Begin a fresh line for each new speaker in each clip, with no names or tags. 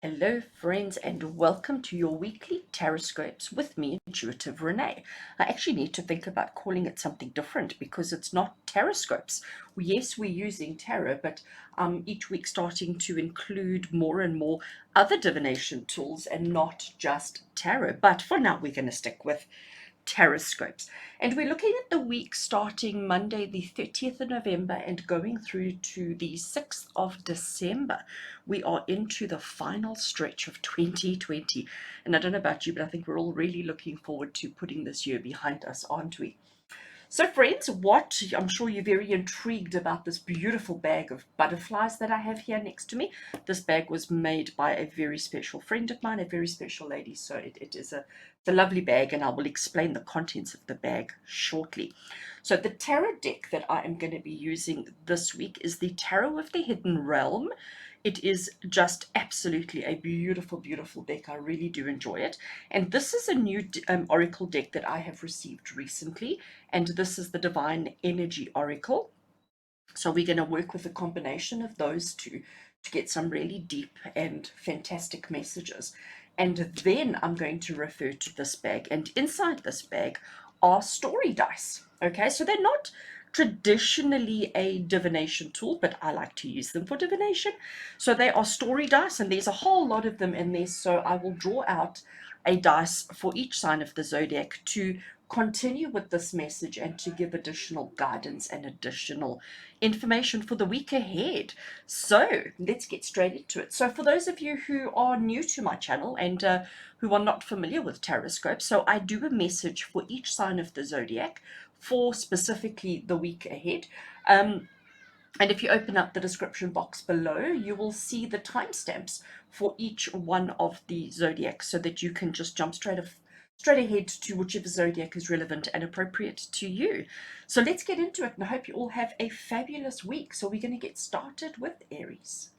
Hello friends and welcome to your weekly TarotScopes with me, Intuitive Rene. I actually need to think about calling it something different because it's not TarotScopes. Yes, we're using tarot, but each week starting to include more and more other divination tools and not just tarot. But for now, we're going to stick with TarotScopes. And we're looking at the week starting Monday, the 30th of November, and going through to the 6th of December. We are into the final stretch of 2020. And I don't know about you, but I think we're all really looking forward to putting this year behind us, aren't we? So friends, I'm sure you're very intrigued about this beautiful bag of butterflies that I have here next to me. This bag was made by a very special friend of mine, a very special lady. So it's a lovely bag, and I will explain the contents of the bag shortly. So the tarot deck that I am going to be using this week is the Tarot of the Hidden Realm. It is just absolutely a beautiful, beautiful deck. I really do enjoy it. And this is a new oracle deck that I have received recently. And this is the Divine Energy Oracle. So we're going to work with a combination of those two to get some really deep and fantastic messages. And then I'm going to refer to this bag. And inside this bag are story dice. Okay, so they're not traditionally a divination tool, but I like to use them for divination. So they are story dice, and there's a whole lot of them in there. So I will draw out a dice for each sign of the zodiac to continue with this message and to give additional guidance and additional information for the week ahead. So let's get straight into it. So for those of you who are new to my channel and who are not familiar with TarotScopes, so I do a message for each sign of the zodiac for specifically the week ahead. And if you open up the description box below, you will see the timestamps for each one of the zodiacs so that you can just jump straight ahead to whichever zodiac is relevant and appropriate to you. So let's get into it, and I hope you all have a fabulous week. So we're going to get started with Aries.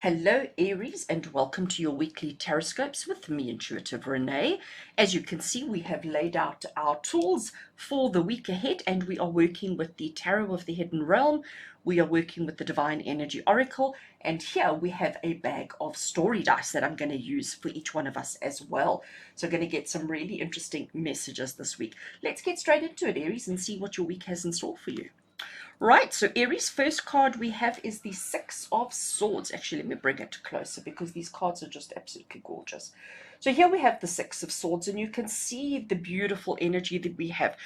Hello Aries, and welcome to your weekly TarotScopes with me, Intuitive Rene. As you can see, we have laid out our tools for the week ahead, and we are working with the Tarot of the Hidden Realm. We are working with the Divine Energy Oracle, and here we have a bag of story dice that I'm going to use for each one of us as well. So I'm going to get some really interesting messages this week. Let's get straight into it, Aries, and see what your week has in store for you. Right, so Aries, first card we have is the Six of Swords. Actually, let me bring it closer because these cards are just absolutely gorgeous. So here we have the Six of Swords, and you can see the beautiful energy that we have.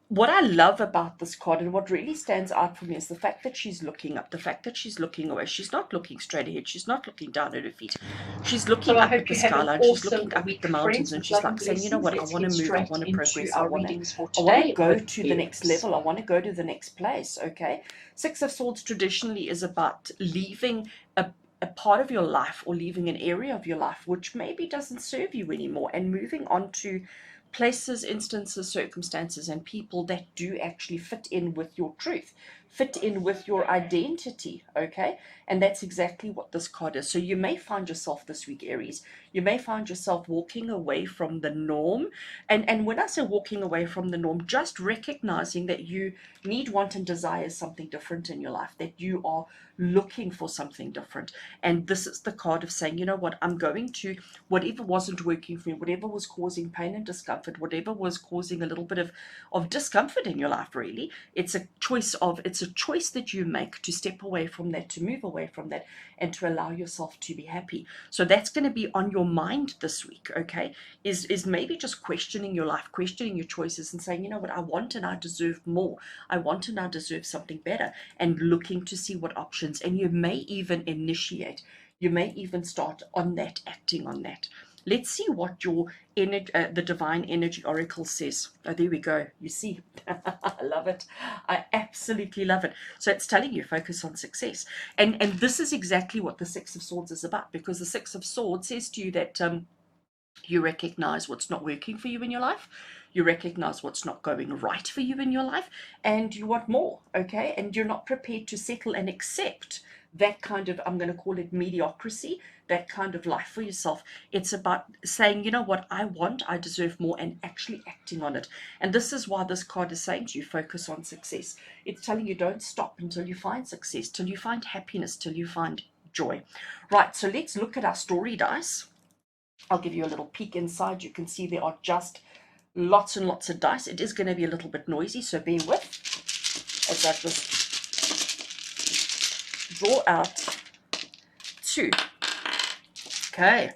What I love about this card and what really stands out for me is the fact that she's looking up, the fact that she's looking away. She's not looking straight ahead. She's not looking down at her feet. She's looking up at the skyline. She's looking up at the mountains, and she's like saying, you know what, I want to move, I want to progress, I want to go to the next level, I want to go to the next place, okay? Six of Swords traditionally is about leaving a part of your life or leaving an area of your life which maybe doesn't serve you anymore and moving on to places, instances, circumstances, and people that do actually fit in with your truth, fit in with your identity, okay? And that's exactly what this card is. So you may find yourself this week, Aries, you may find yourself walking away from the norm. And when I say walking away from the norm, just recognizing that you need, want, and desire something different in your life, that you are looking for something different. And this is the card of saying, you know what, I'm going to, whatever wasn't working for me, whatever was causing pain and discomfort, whatever was causing a little bit of discomfort in your life, really, it's a choice that you make to step away from that, to move away from that, and to allow yourself to be happy. So that's going to be on your mind this week, okay? Is maybe just questioning your life, questioning your choices, and saying, you know what, I want and I deserve more. I want and I deserve something better, and looking to see what options. And you may even initiate, you may even start on that, acting on that. Let's see what your the Divine Energy Oracle says. Oh, there we go. You see, I love it. I absolutely love it. So it's telling you focus on success, and this is exactly what the Six of Swords is about, because the Six of Swords says to you that you recognize what's not working for you in your life, you recognize what's not going right for you in your life, and you want more, okay? And you're not prepared to settle and accept that kind of, I'm going to call it mediocrity, that kind of life for yourself. It's about saying, you know what, I want, I deserve more, and actually acting on it. And this is why this card is saying to you, focus on success. It's telling you don't stop until you find success, till you find happiness, till you find joy. Right, so let's look at our story dice. I'll give you a little peek inside. You can see there are just lots and lots of dice. It is going to be a little bit noisy, so bear with as I just draw out 2. Okay,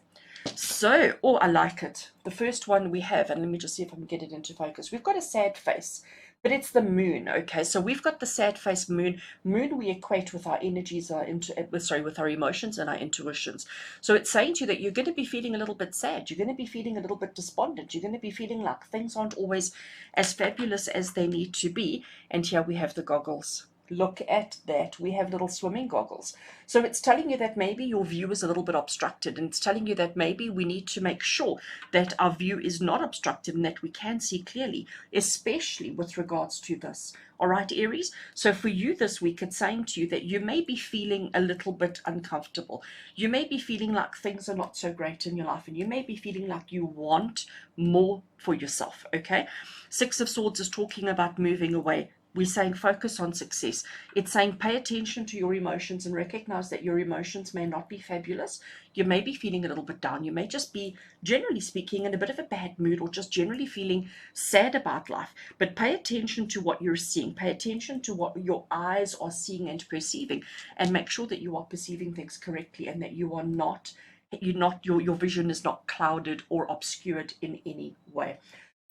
so, oh, I like it. The first one we have, and let me just see if I can get it into focus. We've got a sad face, but it's the moon. Okay, so we've got the sad face moon. Moon we equate with our energies, with our emotions and our intuitions. So it's saying to you that you're going to be feeling a little bit sad. You're going to be feeling a little bit despondent. You're going to be feeling like things aren't always as fabulous as they need to be. And here we have the goggles. Look at that. We have little swimming goggles. So it's telling you that maybe your view is a little bit obstructed, and it's telling you that maybe we need to make sure that our view is not obstructed and that we can see clearly, especially with regards to this. All right, Aries? So for you this week, it's saying to you that you may be feeling a little bit uncomfortable. You may be feeling like things are not so great in your life, and you may be feeling like you want more for yourself, okay? 6 of Swords is talking about moving away. We're saying focus on success. It's saying pay attention to your emotions and recognize that your emotions may not be fabulous. You may be feeling a little bit down. You may just be, generally speaking, in a bit of a bad mood or just generally feeling sad about life. But pay attention to what you're seeing. Pay attention to what your eyes are seeing and perceiving, and make sure that you are perceiving things correctly and that you are not, your vision is not clouded or obscured in any way.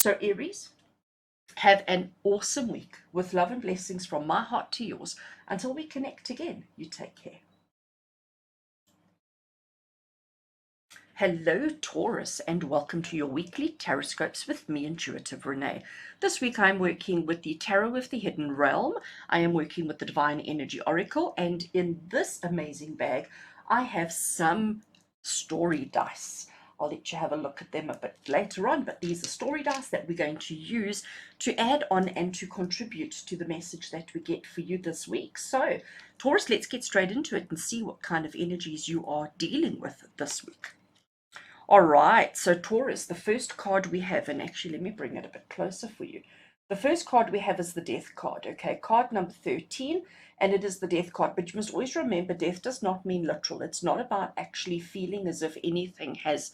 So Aries, have an awesome week with love and blessings from my heart to yours. Until we connect again, you take care. Hello, Taurus, and welcome to your weekly TarotScopes with me, Intuitive Rene. This week I'm working with the Tarot of the Hidden Realm. I am working with the Divine Energy Oracle, and in this amazing bag, I have some story dice. I'll let you have a look at them a bit later on, but these are story dice that we're going to use to add on and to contribute to the message that we get for you this week. So, Taurus, let's get straight into it and see what kind of energies you are dealing with this week. All right, so Taurus, the first card we have, and actually let me bring it a bit closer for you. The first card we have is the Death card, okay? Card number 13, and it is the Death card. But you must always remember, death does not mean literal. It's not about actually feeling as if anything has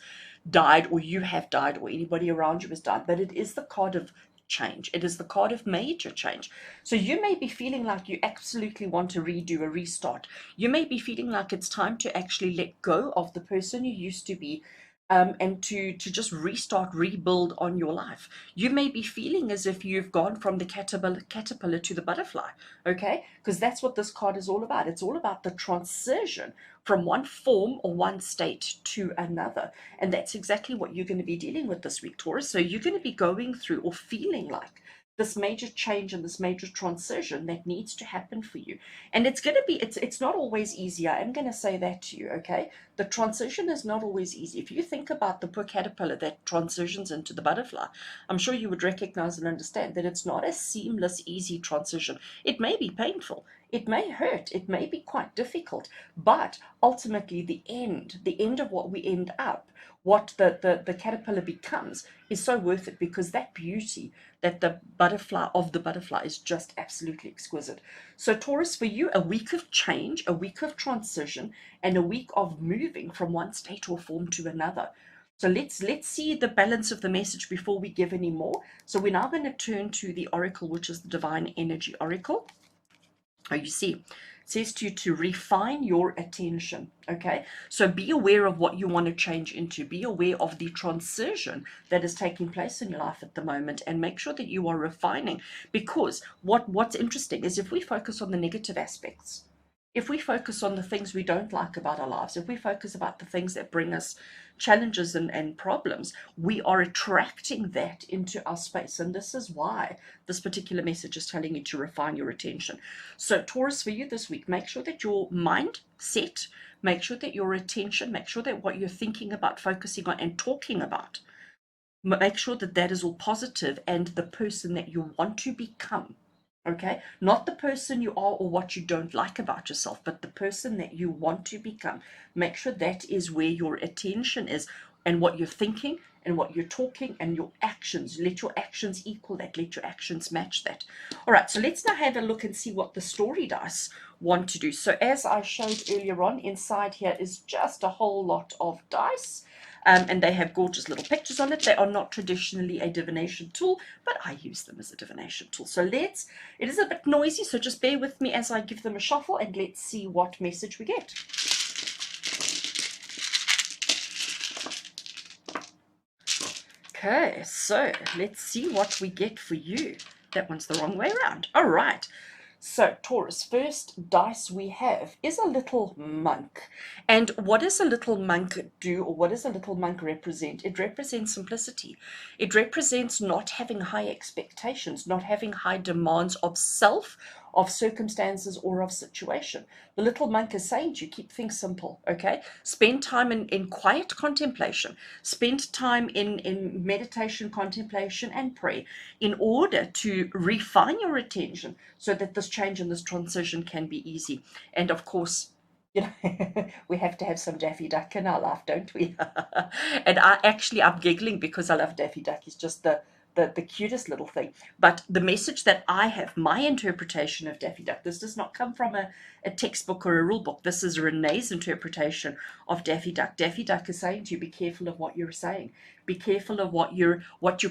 died or you have died or anybody around you has died. But it is the card of change. It is the card of major change. So you may be feeling like you absolutely want to redo a restart. You may be feeling like it's time to actually let go of the person you used to be, and to just restart, rebuild on your life. You may be feeling as if you've gone from the caterpillar to the butterfly, okay? Because that's what this card is all about. It's all about the transition from one form or one state to another. And that's exactly what you're going to be dealing with this week, Taurus. So you're going to be going through or feeling like this major change and this major transition that needs to happen for you. And it's going to be, it's not always easy. I'm going to say that to you, okay? The transition is not always easy. If you think about the poor caterpillar that transitions into the butterfly, I'm sure you would recognize and understand that it's not a seamless, easy transition. It may be painful. It may hurt. It may be quite difficult. But ultimately, the end of what we end up, what the caterpillar becomes, is so worth it, because that beauty that the butterfly is just absolutely exquisite. So Taurus, for you, a week of change, a week of transition, and a week of moving from one state or form to another. So let's see the balance of the message before we give any more. So we're now going to turn to the oracle, which is the Divine Energy Oracle. Oh, you see, it says to you to refine your attention, okay? So be aware of what you want to change into. Be aware of the transition that is taking place in your life at the moment, and make sure that you are refining. Because what's interesting is if we focus on the negative aspects, if we focus on the things we don't like about our lives, if we focus about the things that bring us challenges and problems, we are attracting that into our space. And this is why this particular message is telling you to refine your attention. So Taurus, for you this week, make sure that your mind set, make sure that your attention, make sure that what you're thinking about, focusing on and talking about, make sure that that is all positive and the person that you want to become. Okay, not the person you are or what you don't like about yourself, but the person that you want to become. Make sure that is where your attention is, and what you're thinking and what you're talking and your actions. Let your actions equal that. Let your actions match that. All right, so let's now have a look and see what the story dice want to do. So as I showed earlier on, inside here is just a whole lot of dice. And they have gorgeous little pictures on it. They are not traditionally a divination tool, but I use them as a divination tool. So it is a bit noisy, so just bear with me as I give them a shuffle, and let's see what message we get. Okay, so let's see what we get for you. That one's the wrong way around. All right. So, Taurus, first dice we have is a little monk. And what does a little monk do, or what does a little monk represent? It represents simplicity. It represents not having high expectations, not having high demands of self, of circumstances, or of situation. The little monk is saying to you, keep things simple, okay? Spend time in quiet contemplation. Spend time in meditation, contemplation, and prayer in order to refine your attention so that this change and this transition can be easy. And of course, you know, we have to have some Daffy Duck in our life, don't we? And I'm giggling because I love Daffy Duck. He's just the cutest little thing. But the message that I have, my interpretation of Daffy Duck, this does not come from a textbook or a rule book. This is Renee's interpretation of Daffy Duck. Daffy Duck is saying to you, be careful of what you're saying. Be careful of what you're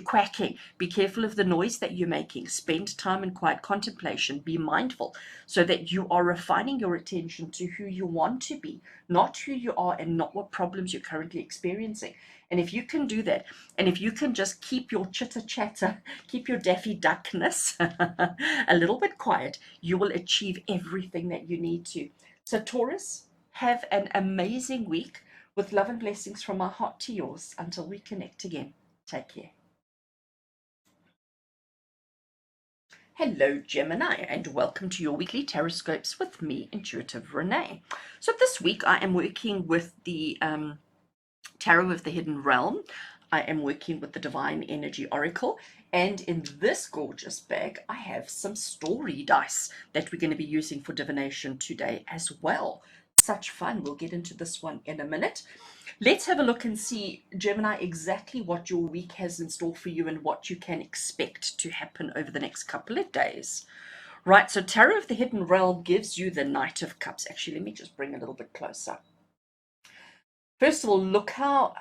quacking. Be careful of the noise that you're making. Spend time in quiet contemplation. Be mindful so that you are refining your attention to who you want to be, not who you are, and not what problems you're currently experiencing. And if you can do that, and if you can just keep your chitter chatter, keep your Daffy Duckness a little bit quiet, you will achieve everything that you need to. So Taurus, have an amazing week with love and blessings from my heart to yours. Until we connect again, take care. Hello Gemini, and welcome to your weekly TarotScopes with me, Intuitive Rene. So this week I am working with the Tarot of the Hidden Realm. I am working with the Divine Energy Oracle, and in this gorgeous bag I have some story dice that we're going to be using for divination today as well. Such fun. We'll get into this one in a minute. Let's have a look and see, Gemini, exactly what your week has in store for you and what you can expect to happen over the next couple of days. Right, so Tarot of the Hidden Realm gives you the Knight of Cups. Actually, let me just bring a little bit closer. First of all, look how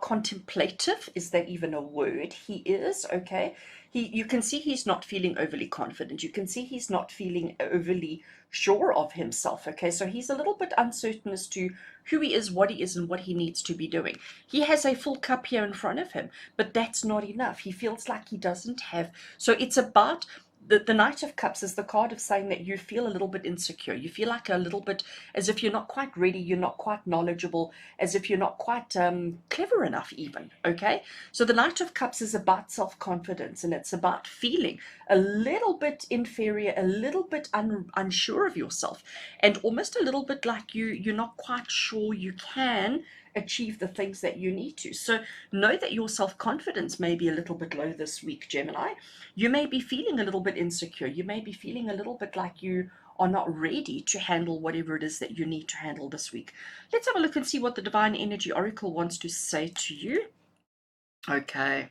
contemplative, is that even a word, he is, okay? You can see he's not feeling overly confident. You can see he's not feeling overly sure of himself, okay? So he's a little bit uncertain as to who he is, and what he needs to be doing. He has a full cup here in front of him, but that's not enough. He feels like he doesn't have. So it's about the Knight of Cups is the card of saying that you feel a little bit insecure. You feel like a little bit as if you're not quite ready, you're not quite knowledgeable, as if you're not quite clever enough even, okay? So the Knight of Cups is about self-confidence, and it's about feeling a little bit inferior, a little bit unsure of yourself, and almost a little bit like you're not quite sure you can achieve the things that you need to. So know that your self-confidence may be a little bit low this week, Gemini. You may be feeling a little bit insecure. You may be feeling a little bit like you are not ready to handle whatever it is that you need to handle this week. Let's have a look and see what the Divine Energy Oracle wants to say to you. Okay.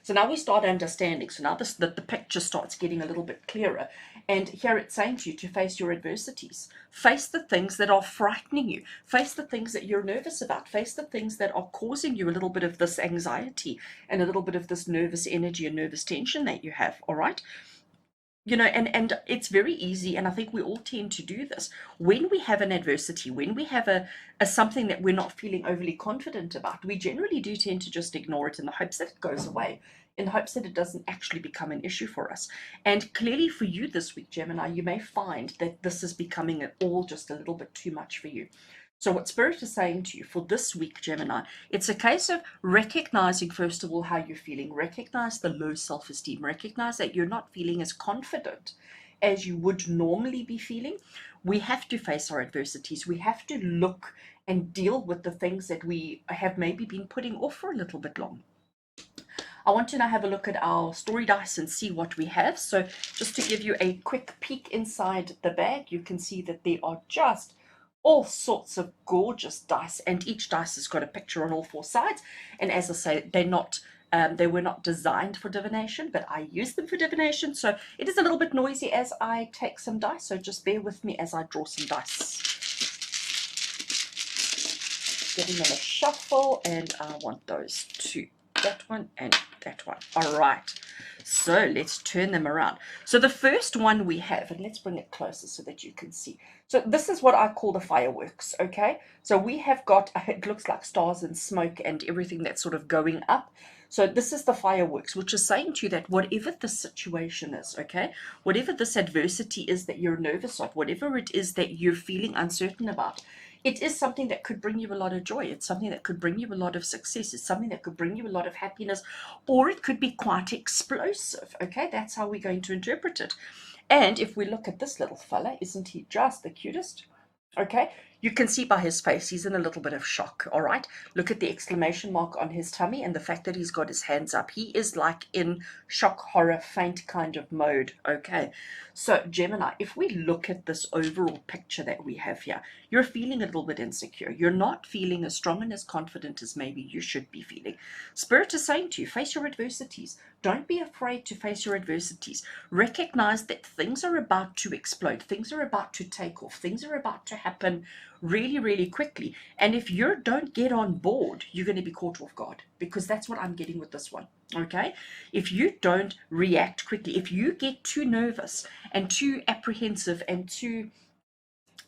So now we start understanding. So now the picture starts getting a little bit clearer. And here it's saying to you to face your adversities. Face the things that are frightening you. Face the things that you're nervous about. Face the things that are causing you a little bit of this anxiety and a little bit of this nervous energy and nervous tension that you have, all right? You know, and it's very easy, and I think we all tend to do this. When we have an adversity, when we have a something that we're not feeling overly confident about, we generally do tend to just ignore it in the hopes that it goes away, in the hopes that it doesn't actually become an issue for us. And clearly for you this week, Gemini, you may find that this is becoming all just a little bit too much for you. So what Spirit is saying to you for this week, Gemini, it's a case of recognizing, first of all, how you're feeling. Recognize the low self-esteem. Recognize that you're not feeling as confident as you would normally be feeling. We have to face our adversities. We have to look and deal with the things that we have maybe been putting off for a little bit long. I want to now have a look at our story dice and see what we have. So just to give you a quick peek inside the bag, you can see that there are just all sorts of gorgeous dice, and each dice has got a picture on all four sides. And as I say, they were not designed for divination, but I use them for divination. So it is a little bit noisy as I take some dice. So just bear with me as I draw some dice. Giving them a shuffle, and I want those two. That one and that one. All right. So let's turn them around. So the first one we have, and let's bring it closer so that you can see. So this is what I call the fireworks, okay? So we have got, it looks like stars and smoke and everything that's sort of going up. So this is the fireworks, which is saying to you that whatever the situation is, okay, whatever this adversity is that you're nervous of, whatever it is that you're feeling uncertain about, it is something that could bring you a lot of joy. It's something that could bring you a lot of success. It's something that could bring you a lot of happiness, or it could be quite explosive. Okay, that's how we're going to interpret it. And if we look at this little fella, isn't he just the cutest? Okay, you can see by his face he's in a little bit of shock. All right, look at the exclamation mark on his tummy and the fact that he's got his hands up. He is like in shock, horror, faint kind of mode. Okay, so Gemini, if we look at this overall picture that we have here, you're feeling a little bit insecure. You're not feeling as strong and as confident as maybe you should be feeling. Spirit is saying to you, face your adversities. Don't be afraid to face your adversities. Recognize that things are about to explode. Things are about to take off. Things are about to happen really, really quickly. And if you don't get on board, you're going to be caught off guard, because that's what I'm getting with this one. Okay? If you don't react quickly, if you get too nervous and too apprehensive and too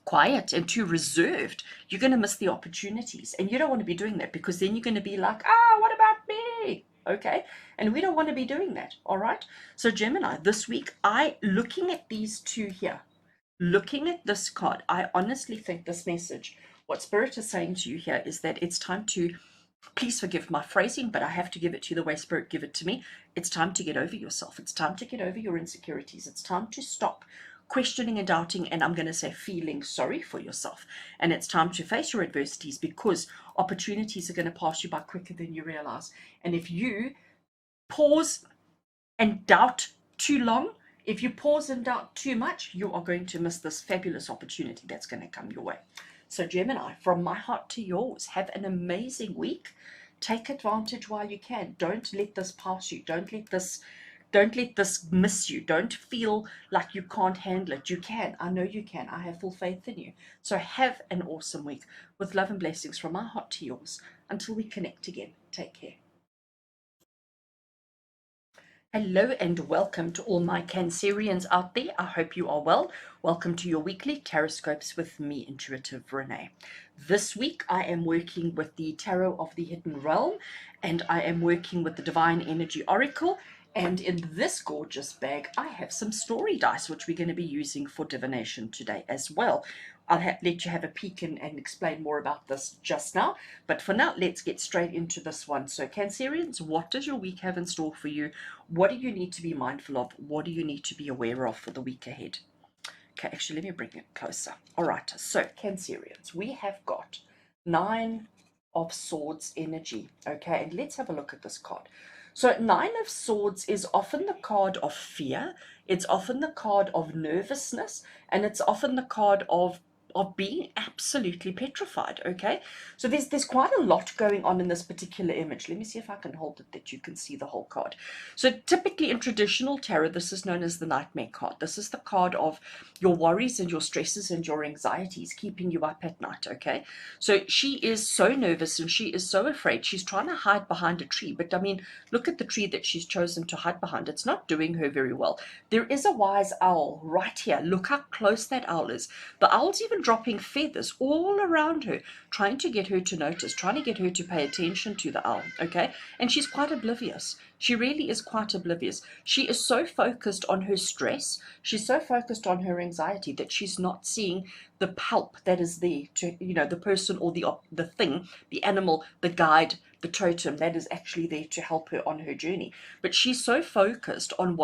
quiet and too reserved, you're going to miss the opportunities. And you don't want to be doing that, because then you're going to be like, what about me? Okay, and we don't want to be doing that. All right, so Gemini, this week, looking at these two here, looking at this card, I honestly think this message, what Spirit is saying to you here, is that it's time to, please forgive my phrasing, but I have to give it to you the way Spirit give it to me. It's time to get over yourself. It's time to get over your insecurities. It's time to stop questioning and doubting, and I'm going to say feeling sorry for yourself. And it's time to face your adversities, because opportunities are going to pass you by quicker than you realize. And if you pause and doubt too long, if you pause and doubt too much, you are going to miss this fabulous opportunity that's going to come your way. So Gemini, from my heart to yours, have an amazing week. Take advantage while you can. Don't let this pass you. Don't let this miss you. Don't feel like you can't handle it. You can. I know you can. I have full faith in you. So have an awesome week, with love and blessings from my heart to yours. Until we connect again, take care. Hello and welcome to all my Cancerians out there. I hope you are well. Welcome to your weekly TarotScopes with me, Intuitive Rene. This week I am working with the Tarot of the Hidden Realm, and I am working with the Divine Energy Oracle. And in this gorgeous bag, I have some story dice, which we're going to be using for divination today as well. I'll let you have a peek and explain more about this just now. But for now, let's get straight into this one. So Cancerians, what does your week have in store for you? What do you need to be mindful of? What do you need to be aware of for the week ahead? Okay, actually, let me bring it closer. All right, so Cancerians, we have got 9 of Swords energy. Okay, and let's have a look at this card. So 9 of Swords is often the card of fear. It's often the card of nervousness, and it's often the card of being absolutely petrified. Okay, so there's quite a lot going on in this particular image. Let me see if I can hold it that you can see the whole card. So typically in traditional tarot, this is known as the nightmare card. This is the card of your worries and your stresses and your anxieties keeping you up at night. Okay, so she is so nervous and she is so afraid. She's trying to hide behind a tree, but I mean, look at the tree that she's chosen to hide behind. It's not doing her very well. There is a wise owl right here. Look how close that owl is. The owl's even dropping feathers all around her, trying to get her to notice, trying to get her to pay attention to the owl. Okay, and she's quite oblivious. She really is quite oblivious. She is so focused on her stress, she's so focused on her anxiety, that she's not seeing the help that is there to, the person or the thing, the animal, the guide, the totem that is actually there to help her on her journey. But she's so focused on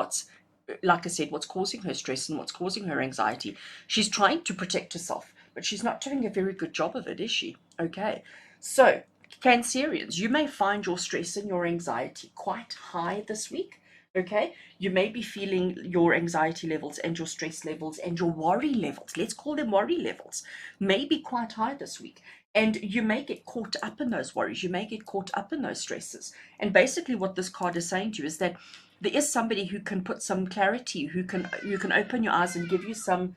like I said, what's causing her stress and what's causing her anxiety. She's trying to protect herself, but she's not doing a very good job of it, is she? Okay, so Cancerians, you may find your stress and your anxiety quite high this week. Okay, you may be feeling your anxiety levels and your stress levels and your worry levels, let's call them worry levels, may be quite high this week. And you may get caught up in those worries, you may get caught up in those stresses. And basically what this card is saying to you is that there is somebody who can put some clarity, who can, you can open your eyes and give you some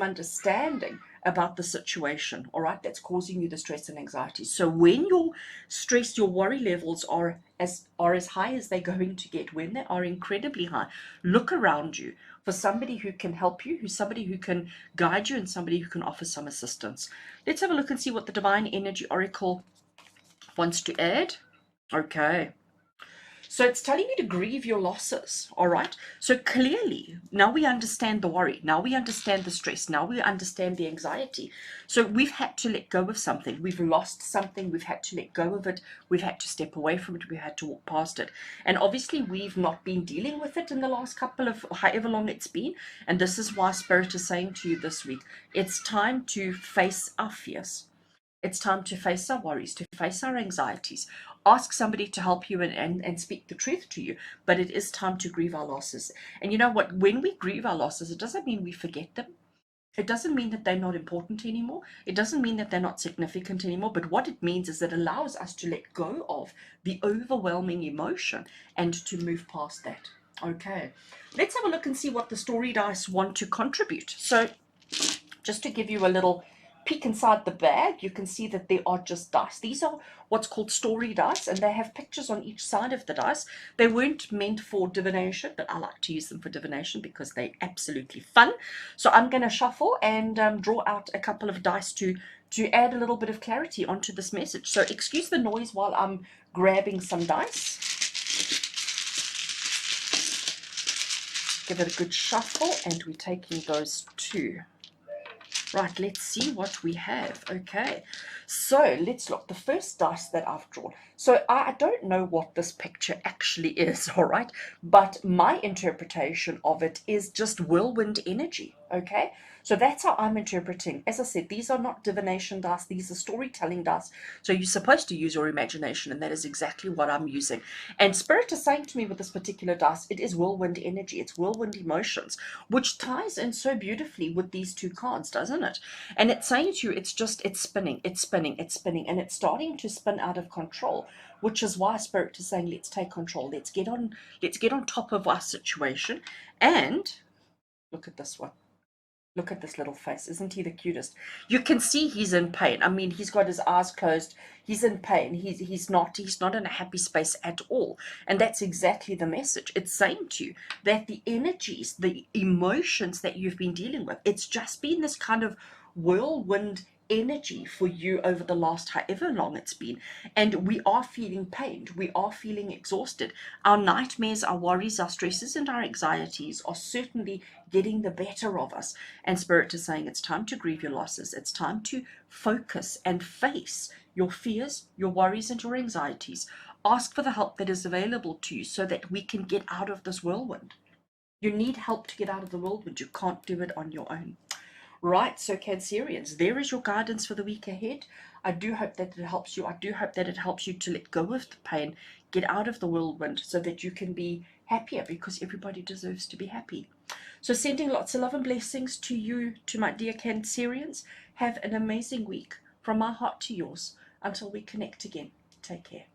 understanding about the situation, all right, that's causing you the stress and anxiety. So when your stress, your worry levels are as high as they're going to get, when they are incredibly high, look around you for somebody who can help you, who's somebody who can guide you, and somebody who can offer some assistance. Let's have a look and see what the Divine Energy Oracle wants to add. Okay. So it's telling you to grieve your losses, all right? So clearly, now we understand the worry, now we understand the stress, now we understand the anxiety. So we've had to let go of something, we've lost something, we've had to let go of it, we've had to step away from it, we've had to walk past it. And obviously, we've not been dealing with it in the last couple of however long it's been. And this is why Spirit is saying to you this week, it's time to face our fears. It's time to face our worries, to face our anxieties. Ask somebody to help you and speak the truth to you. But it is time to grieve our losses. And you know what? When we grieve our losses, it doesn't mean we forget them. It doesn't mean that they're not important anymore. It doesn't mean that they're not significant anymore. But what it means is it allows us to let go of the overwhelming emotion and to move past that. Okay. Let's have a look and see what the story dice want to contribute. So just to give you a little peek inside the bag, you can see that they are just dice. These are what's called story dice, and they have pictures on each side of the dice. They weren't meant for divination, but I like to use them for divination because they're absolutely fun. So I'm going to shuffle and draw out a couple of dice to add a little bit of clarity onto this message. So excuse the noise while I'm grabbing some dice. Give it a good shuffle, and we're taking those two. Right, let's see what we have. Okay, so let's look. The first dice that I've drawn. So I don't know what this picture actually is, all right? But my interpretation of it is just whirlwind energy, okay? So that's how I'm interpreting. As I said, these are not divination dice. These are storytelling dice. So you're supposed to use your imagination, and that is exactly what I'm using. And Spirit is saying to me with this particular dice, it is whirlwind energy. It's whirlwind emotions, which ties in so beautifully with these two cards, doesn't it? And it's saying to you, it's spinning, it's spinning, it's spinning, and it's starting to spin out of control, which is why Spirit is saying, let's take control. Let's get on top of our situation. And look at this one. Look at this little face. Isn't he the cutest? You can see he's in pain. I mean, he's got his eyes closed. He's in pain. He's not in a happy space at all. And that's exactly the message. It's saying to you that the energies, the emotions that you've been dealing with, it's just been this kind of whirlwind energy for you over the last however long it's been. And we are feeling pained. We are feeling exhausted. Our nightmares, our worries, our stresses, and our anxieties are certainly getting the better of us. And Spirit is saying it's time to grieve your losses. It's time to focus and face your fears, your worries, and your anxieties. Ask for the help that is available to you so that we can get out of this whirlwind. You need help to get out of the whirlwind. You can't do it on your own. Right, so Cancerians, there is your guidance for the week ahead. I do hope that it helps you. I do hope that it helps you to let go of the pain, get out of the whirlwind so that you can be happier, because everybody deserves to be happy. So sending lots of love and blessings to you, to my dear Cancerians. Have an amazing week from my heart to yours. Until we connect again, take care.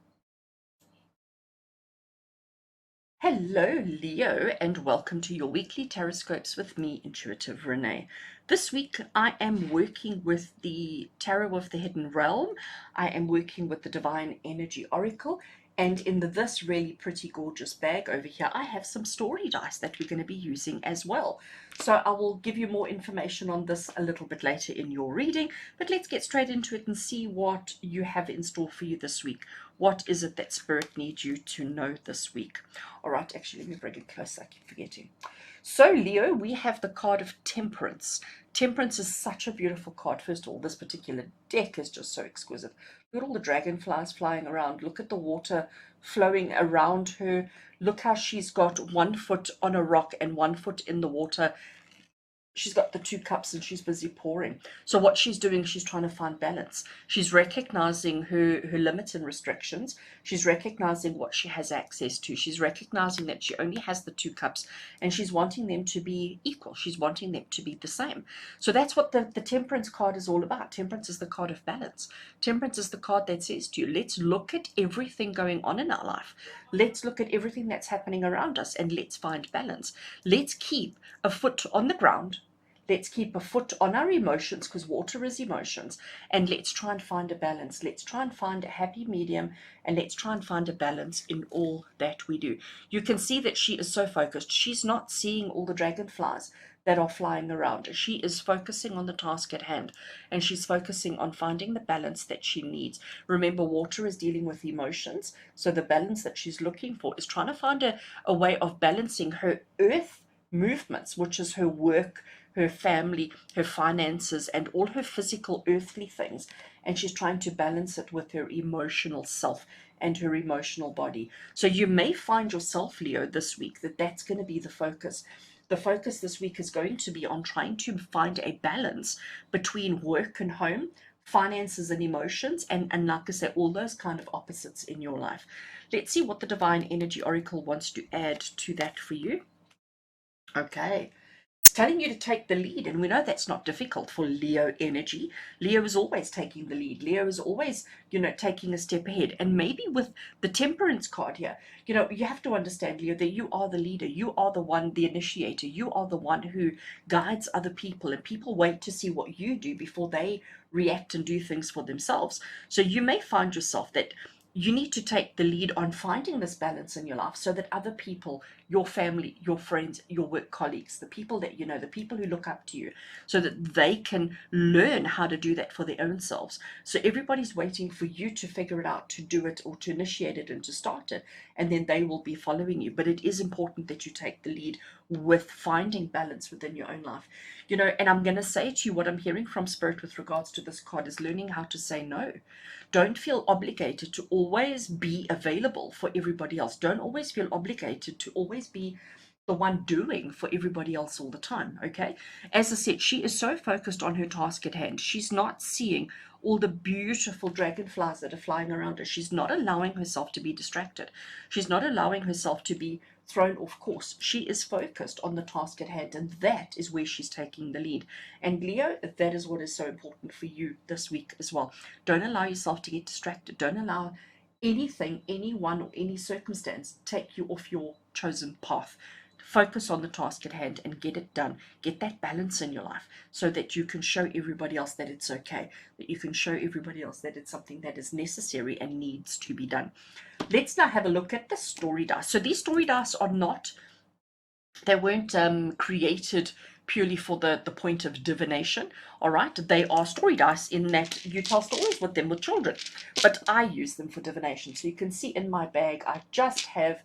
Hello, Leo, and welcome to your weekly TarotScopes with me, Intuitive Rene. This week, I am working with the Tarot of the Hidden Realm. I am working with the Divine Energy Oracle. And in this really pretty gorgeous bag over here, I have some story dice that we're going to be using as well. So I will give you more information on this a little bit later in your reading. But let's get straight into it and see what you have in store for you this week. What is it that Spirit needs you to know this week? All right, actually, let me bring it closer. I keep forgetting. So, Leo, we have the card of Temperance. Temperance is such a beautiful card. First of all, this particular deck is just so exquisite. Look at all the dragonflies flying around. Look at the water flowing around her. Look how she's got 1 foot on a rock and 1 foot in the water. she's got the 2 cups and she's busy pouring. So what she's doing, she's trying to find balance. She's recognizing her limits and restrictions. She's recognizing what she has access to. She's recognizing that she only has the 2 cups, and she's wanting them to be equal. She's wanting them to be the same. So that's what the Temperance card is all about. Temperance is the card of balance. Temperance is the card that says to you, let's look at everything going on in our life. Let's look at everything that's happening around us, and let's find balance. Let's keep a foot on the ground. Let's keep a foot on our emotions, because water is emotions, and let's try and find a balance. Let's try and find a happy medium, and let's try and find a balance in all that we do. You can see that she is so focused. She's not seeing all the dragonflies that are flying around. She is focusing on the task at hand, and she's focusing on finding the balance that she needs. Remember, water is dealing with emotions, so the balance that she's looking for is trying to find a way of balancing her earth movements, which is her work, her family, her finances, and all her physical earthly things. And she's trying to balance it with her emotional self and her emotional body. So you may find yourself, Leo, this week, that's going to be the focus. The focus this week is going to be on trying to find a balance between work and home, finances and emotions, and like I say, all those kind of opposites in your life. Let's see what the Divine Energy Oracle wants to add to that for you. Okay. It's telling you to take the lead, and we know that's not difficult for Leo energy. Leo is always taking the lead. Leo is always, taking a step ahead. And maybe with the Temperance card here, you have to understand, Leo, that you are the leader. You are the one, the initiator. You are the one who guides other people, and people wait to see what you do before they react and do things for themselves. So you may find yourself that you need to take the lead on finding this balance in your life, so that other people, your family, your friends, your work colleagues, the people that you know, the people who look up to you, so that they can learn how to do that for their own selves. So everybody's waiting for you to figure it out, to do it, or to initiate it and to start it, and then they will be following you. But it is important that you take the lead with finding balance within your own life. And I'm going to say to you, what I'm hearing from Spirit with regards to this card is learning how to say no. Don't feel obligated to always be available for everybody else. Don't always feel obligated to always be the one doing for everybody else all the time, okay? As I said, she is so focused on her task at hand. She's not seeing all the beautiful dragonflies that are flying around her. She's not allowing herself to be distracted. She's not allowing herself to be thrown off course. She is focused on the task at hand, and that is where she's taking the lead. And Leo, that is what is so important for you this week as well. Don't allow yourself to get distracted. Don't allow anything, anyone, or any circumstance take you off your chosen path. Focus on the task at hand and get it done. Get that balance in your life, so that you can show everybody else that it's okay, that you can show everybody else that it's something that is necessary and needs to be done. Let's now have a look at the story dice. So these story dice are not, they weren't created purely for the point of divination, all right? They are story dice in that you tell stories with them with children, but I use them for divination. So you can see in my bag, I just have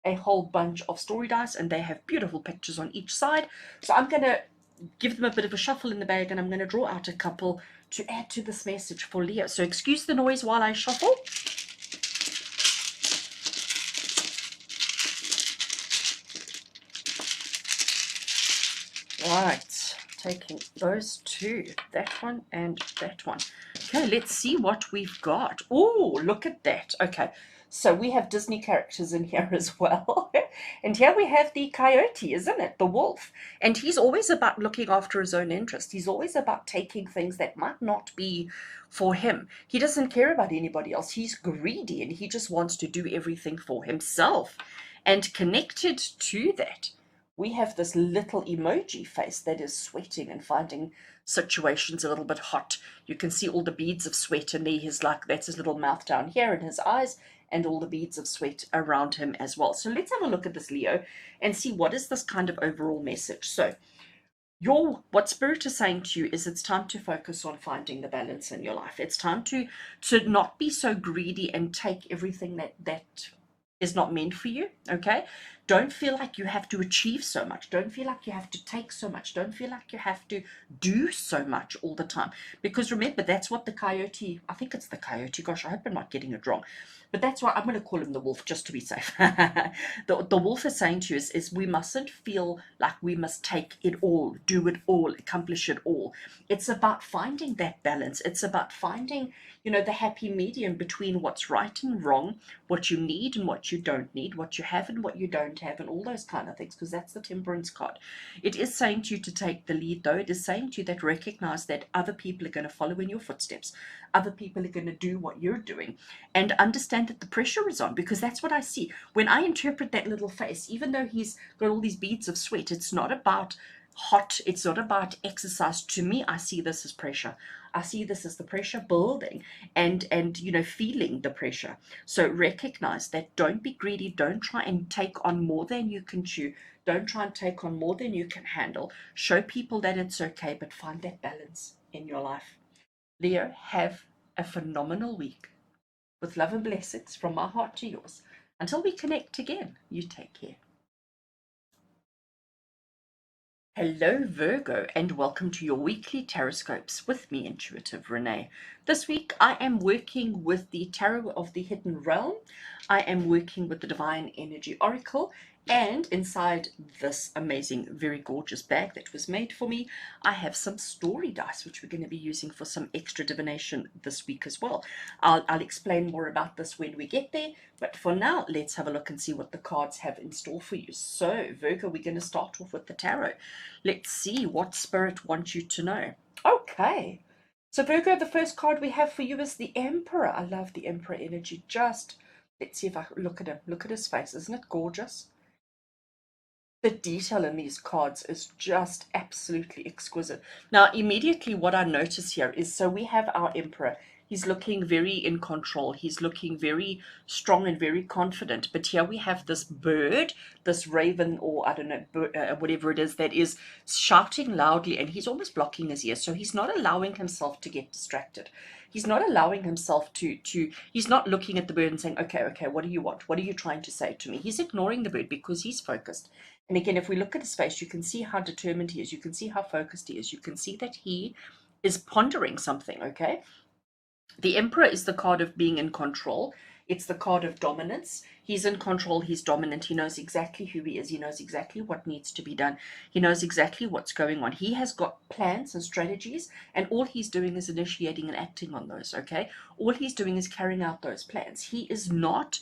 a whole bunch of story dice, and they have beautiful pictures on each side. So I'm going to give them a bit of a shuffle in the bag, and I'm going to draw out a couple to add to this message for Leo. So excuse the noise while I shuffle. Right, taking those two, that one and that one. Okay, let's see what we've got. Oh, look at that. Okay, so we have Disney characters in here as well. And here we have the coyote, isn't it? The wolf. And he's always about looking after his own interest. He's always about taking things that might not be for him. He doesn't care about anybody else. He's greedy, and he just wants to do everything for himself. And connected to that, we have this little emoji face that is sweating and finding situations a little bit hot. You can see all the beads of sweat, and there he's like, that's his little mouth down here and his eyes, and all the beads of sweat around him as well. So let's have a look at this, Leo, and see what is this kind of overall message. So what Spirit is saying to you is it's time to focus on finding the balance in your life. It's time to not be so greedy and take everything that is not meant for you, okay? Don't feel like you have to achieve so much. Don't feel like you have to take so much. Don't feel like you have to do so much all the time. Because remember, that's what the coyote, I think it's the coyote, gosh, I hope I'm not getting it wrong. But that's why I'm going to call him the wolf, just to be safe. The wolf is saying to us is we mustn't feel like we must take it all, do it all, accomplish it all. It's about finding that balance. It's about finding, the happy medium between what's right and wrong, what you need and what you don't need, what you have and what you don't have, and all those kind of things, because that's the temperance card. It is saying to you to take the lead, though. It is saying to you that recognize that other people are going to follow in your footsteps. Other people are going to do what you're doing, and understand that the pressure is on, because that's what I see. When I interpret that little face, even though he's got all these beads of sweat, it's not about hot, it's not about exercise. To me, I see this as pressure. I see this as the pressure building, and feeling the pressure. So recognize that. Don't be greedy. Don't try and take on more than you can chew. Don't try and take on more than you can handle. Show people that it's okay, but find that balance in your life. Leo, have a phenomenal week. With love and blessings from my heart to yours. Until we connect again, you take care. Hello, Virgo, and welcome to your weekly TarotScopes with me, Intuitive Rene. This week, I am working with the Tarot of the Hidden Realm. I am working with the Divine Energy Oracle, and inside this amazing, very gorgeous bag that was made for me, I have some story dice, which we're going to be using for some extra divination this week as well. I'll explain more about this when we get there, but for now, let's have a look and see what the cards have in store for you. So, Virgo, we're going to start off with the tarot. Let's see what Spirit wants you to know. Okay. So, Virgo, the first card we have for you is the Emperor. I love the Emperor energy. Let's see if I look at him. Look at his face. Isn't it gorgeous? The detail in these cards is just absolutely exquisite. Now, immediately what I notice here is, so we have our Emperor. He's looking very in control. He's looking very strong and very confident. But here we have this bird, this raven, or I don't know, whatever it is, that is shouting loudly, and he's almost blocking his ears. So he's not allowing himself to get distracted. He's not allowing himself he's not looking at the bird and saying, okay, what do you want? What are you trying to say to me? He's ignoring the bird because he's focused. And again, if we look at his face, you can see how determined he is. You can see how focused he is. You can see that he is pondering something, okay? The Emperor is the card of being in control. It's the card of dominance. He's in control. He's dominant. He knows exactly who he is. He knows exactly what needs to be done. He knows exactly what's going on. He has got plans and strategies, and all he's doing is initiating and acting on those, okay? All he's doing is carrying out those plans. He's not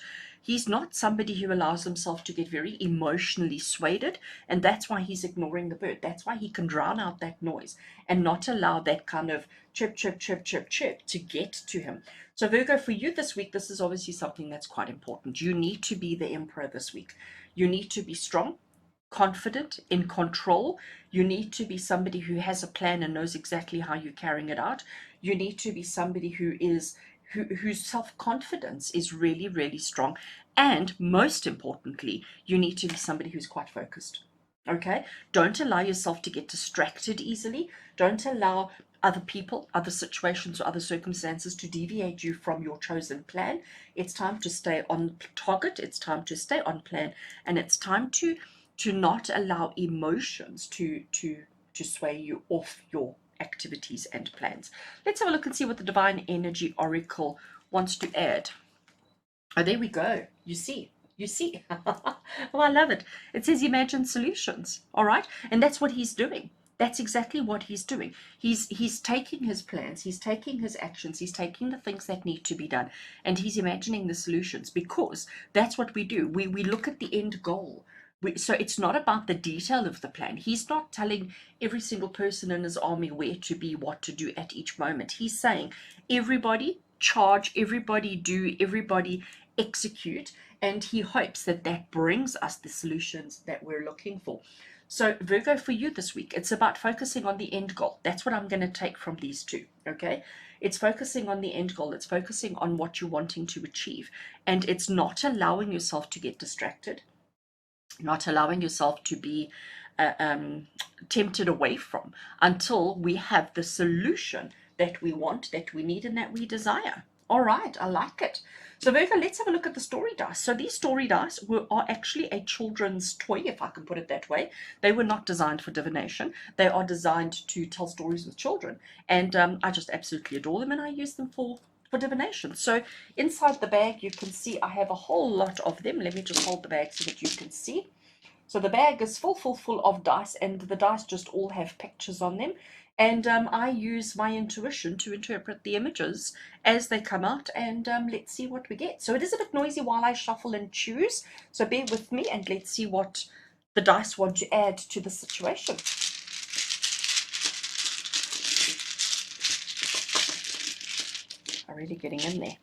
somebody who allows himself to get very emotionally swayed, and that's why he's ignoring the bird. That's why he can drown out that noise and not allow that kind of chirp, chirp, chirp, chirp, chirp to get to him. So Virgo, for you this week, this is obviously something that's quite important. You need to be the Emperor this week. You need to be strong, confident, in control. You need to be somebody who has a plan and knows exactly how you're carrying it out. You need to be somebody whose self-confidence is really, really strong. And most importantly, you need to be somebody who's quite focused. Okay? Don't allow yourself to get distracted easily. Don't allow other people, other situations, or other circumstances to deviate you from your chosen plan. It's time to stay on target. It's time to stay on plan. And it's time to not allow emotions to sway you off your activities and plans. Let's have a look and see what the Divine Energy Oracle wants to add. Oh, there we go. You see. Oh, I love it. It says imagine solutions. All right. And that's what he's doing. That's exactly what he's doing. He's taking his plans, he's taking his actions, he's taking the things that need to be done, and he's imagining the solutions, because that's what we do. We look at the end goal. So it's not about the detail of the plan. He's not telling every single person in his army where to be, what to do at each moment. He's saying, everybody charge, everybody do, everybody execute, and he hopes that that brings us the solutions that we're looking for. So Virgo, for you this week, it's about focusing on the end goal. That's what I'm going to take from these two, okay? It's focusing on the end goal. It's focusing on what you're wanting to achieve. And it's not allowing yourself to get distracted, not allowing yourself to be tempted away from, until we have the solution that we want, that we need, and that we desire. All right, I like it. So Virgo, let's have a look at the story dice. So these story dice are actually a children's toy, if I can put it that way. They were not designed for divination. They are designed to tell stories with children. And I just absolutely adore them, and I use them for divination. So inside the bag, you can see I have a whole lot of them. Let me just hold the bag so that you can see. So the bag is full of dice, and the dice just all have pictures on them. And I use my intuition to interpret the images as they come out, and let's see what we get. So it is a bit noisy while I shuffle and choose, so bear with me, and let's see what the dice want to add to the situation. I'm really getting in there.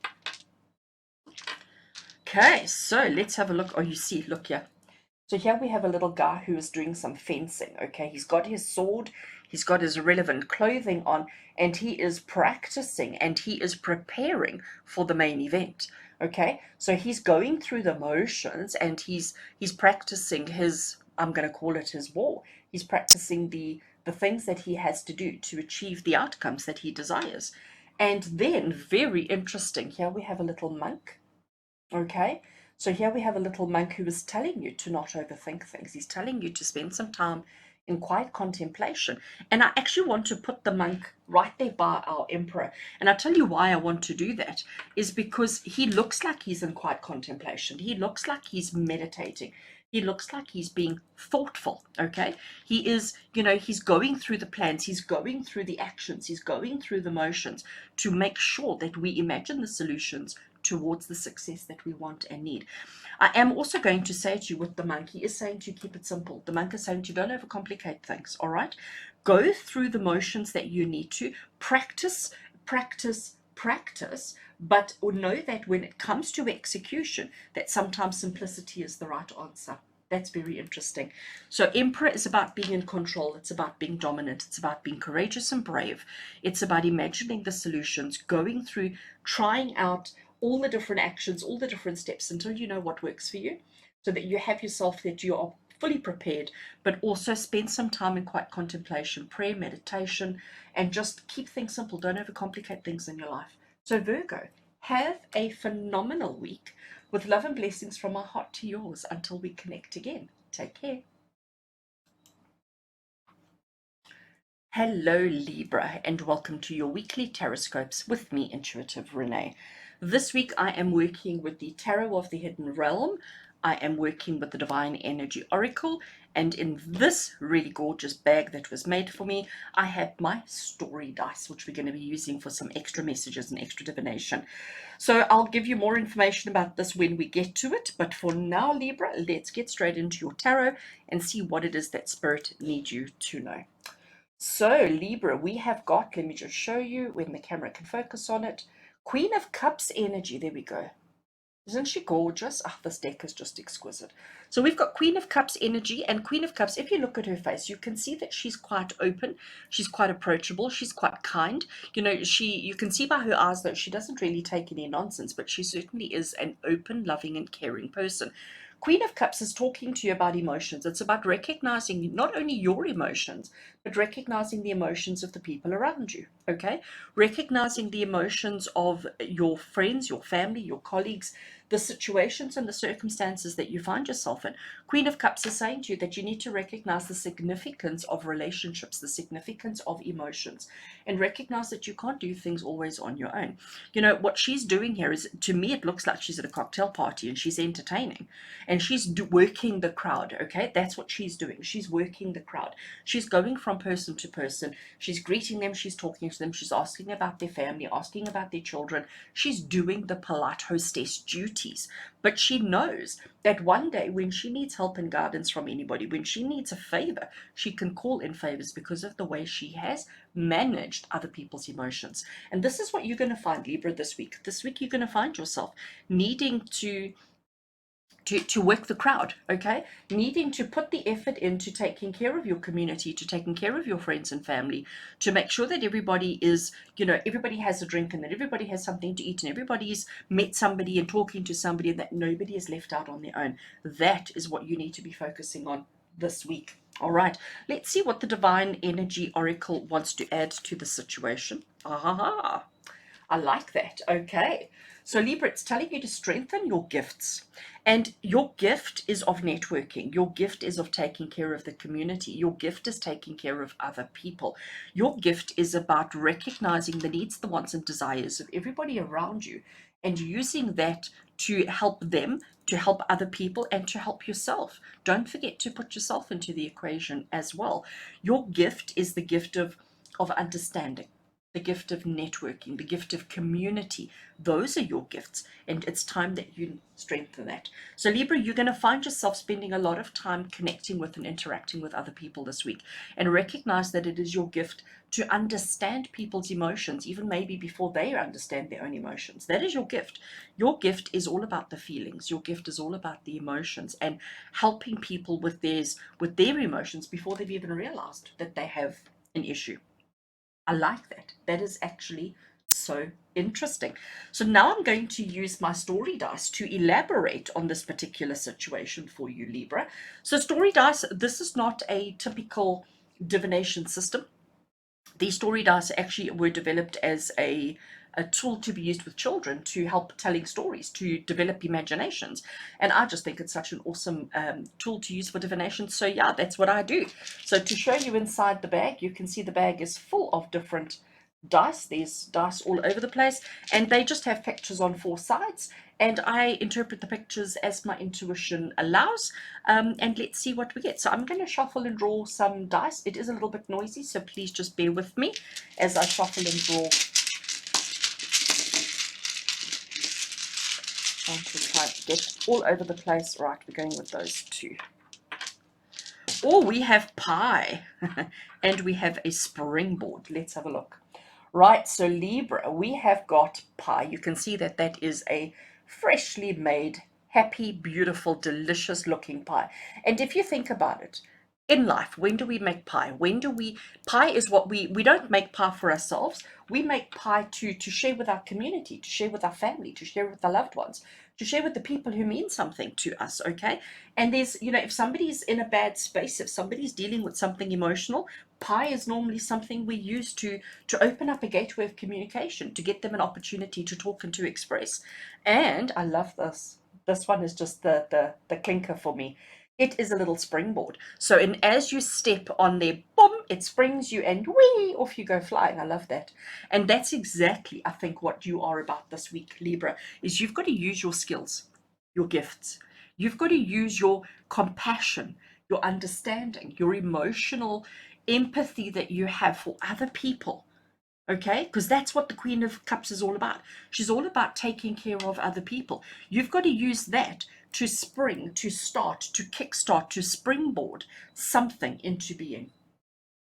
Okay, so let's have a look. Oh, you see, look here. So here we have a little guy who is doing some fencing, okay? He's got his sword, he's got his relevant clothing on, and he is practicing and he is preparing for the main event, okay? So he's going through the motions, and he's practicing his, I'm going to call it his war. He's practicing the things that he has to do to achieve the outcomes that he desires. And then, very interesting, here we have a little monk. Okay, so here we have a little monk who is telling you to not overthink things. He's telling you to spend some time in quiet contemplation. And I actually want to put the monk right there by our emperor. And I'll tell you why I want to do that is because he looks like he's in quiet contemplation. He looks like he's meditating. He looks like he's being thoughtful, okay? He is, he's going through the plans, he's going through the actions, he's going through the motions to make sure that we imagine the solutions towards the success that we want and need. I am also going to say to you with the monk, he is saying to keep it simple. The monk is saying to don't overcomplicate things, all right? Go through the motions that you need to. Practice, practice, practice, but know that when it comes to execution, that sometimes simplicity is the right answer. That's very interesting. So Emperor is about being in control. It's about being dominant. It's about being courageous and brave. It's about imagining the solutions, going through, trying out all the different actions, all the different steps until you know what works for you, so that you have yourself, that you are fully prepared, but also spend some time in quiet contemplation, prayer, meditation, and just keep things simple. Don't overcomplicate things in your life. So Virgo, have a phenomenal week with love and blessings from my heart to yours until we connect again. Take care. Hello Libra, and welcome to your weekly TarotScopes with me, Intuitive Rene. This week I am working with the Tarot of the Hidden Realm. I am working with the Divine Energy Oracle, and in this really gorgeous bag that was made for me, I have my story dice, which we're going to be using for some extra messages and extra divination. So I'll give you more information about this when we get to it, but for now, Libra, let's get straight into your tarot and see what it is that Spirit needs you to know. So Libra, we have got, let me just show you when the camera can focus on it, Queen of Cups energy. There we go. Isn't she gorgeous? Ah, this deck is just exquisite. So we've got Queen of Cups energy, and Queen of Cups, if you look at her face, you can see that she's quite open, she's quite approachable, she's quite kind. You can see by her eyes that she doesn't really take any nonsense, but she certainly is an open, loving, and caring person. Queen of Cups is talking to you about emotions. It's about recognizing not only your emotions, but recognizing the emotions of the people around you, okay? Recognizing the emotions of your friends, your family, your colleagues, the situations and the circumstances that you find yourself in. Queen of Cups is saying to you that you need to recognize the significance of relationships, the significance of emotions, and recognize that you can't do things always on your own. What she's doing here is, to me, it looks like she's at a cocktail party and she's entertaining and she's working the crowd, okay? That's what she's doing. She's working the crowd. She's going from person to person. She's greeting them. She's talking to them. She's asking about their family, asking about their children. She's doing the polite hostess duties. But she knows that one day when she needs help and guidance from anybody, when she needs a favor, she can call in favors because of the way she has managed other people's emotions. And this is what you're going to find, Libra, this week. This week you're going to find yourself needing to work the crowd, okay? Needing to put the effort into taking care of your community, to taking care of your friends and family, to make sure that everybody is, everybody has a drink and that everybody has something to eat and everybody's met somebody and talking to somebody and that nobody is left out on their own. That is what you need to be focusing on this week. All right, let's see what the Divine Energy Oracle wants to add to the situation. I like that. Okay. So Libra, it's telling you to strengthen your gifts. And your gift is of networking. Your gift is of taking care of the community. Your gift is taking care of other people. Your gift is about recognizing the needs, the wants, and desires of everybody around you and using that to help them, to help other people, and to help yourself. Don't forget to put yourself into the equation as well. Your gift is the gift of understanding, the gift of networking, the gift of community. Those are your gifts, and it's time that you strengthen that. So Libra, you're going to find yourself spending a lot of time connecting with and interacting with other people this week, and recognize that it is your gift to understand people's emotions, even maybe before they understand their own emotions. That is your gift. Your gift is all about the feelings. Your gift is all about the emotions and helping people with their emotions before they've even realized that they have an issue. I like that. That is actually so interesting. So now I'm going to use my story dice to elaborate on this particular situation for you, Libra. So story dice, this is not a typical divination system. These story dice actually were developed as a tool to be used with children to help telling stories, to develop imaginations. And I just think it's such an awesome tool to use for divination. So yeah, that's what I do. So to show you inside the bag, you can see the bag is full of different dice. There's dice all over the place, and they just have pictures on four sides, and I interpret the pictures as my intuition allows. And let's see what we get. So I'm going to shuffle and draw some dice. It is a little bit noisy, so please just bear with me as I shuffle and draw. Trying to try to get all over the place. Right, we're going with those two. Oh, we have pie and we have a springboard. Let's have a look. Right, so Libra, we have got pie. You can see that that is a freshly made, happy, beautiful, delicious looking pie. And if you think about it, in life, when do we make pie? Pie is what we don't make pie for ourselves. We make pie to share with our community, to share with our family, to share with our loved ones, to share with the people who mean something to us, okay? And there's, if somebody's in a bad space, if somebody's dealing with something emotional, pie is normally something we use to open up a gateway of communication, to get them an opportunity to talk and to express. And I love this. This one is just the clinker for me. It is a little springboard. So as you step on there, boom, it springs you and whee, off you go flying. I love that. And that's exactly, I think, what you are about this week, Libra, is you've got to use your skills, your gifts. You've got to use your compassion, your understanding, your emotional empathy that you have for other people. Okay, because that's what the Queen of Cups is all about. She's all about taking care of other people. You've got to use that to spring, to start, to kickstart, to springboard something into being.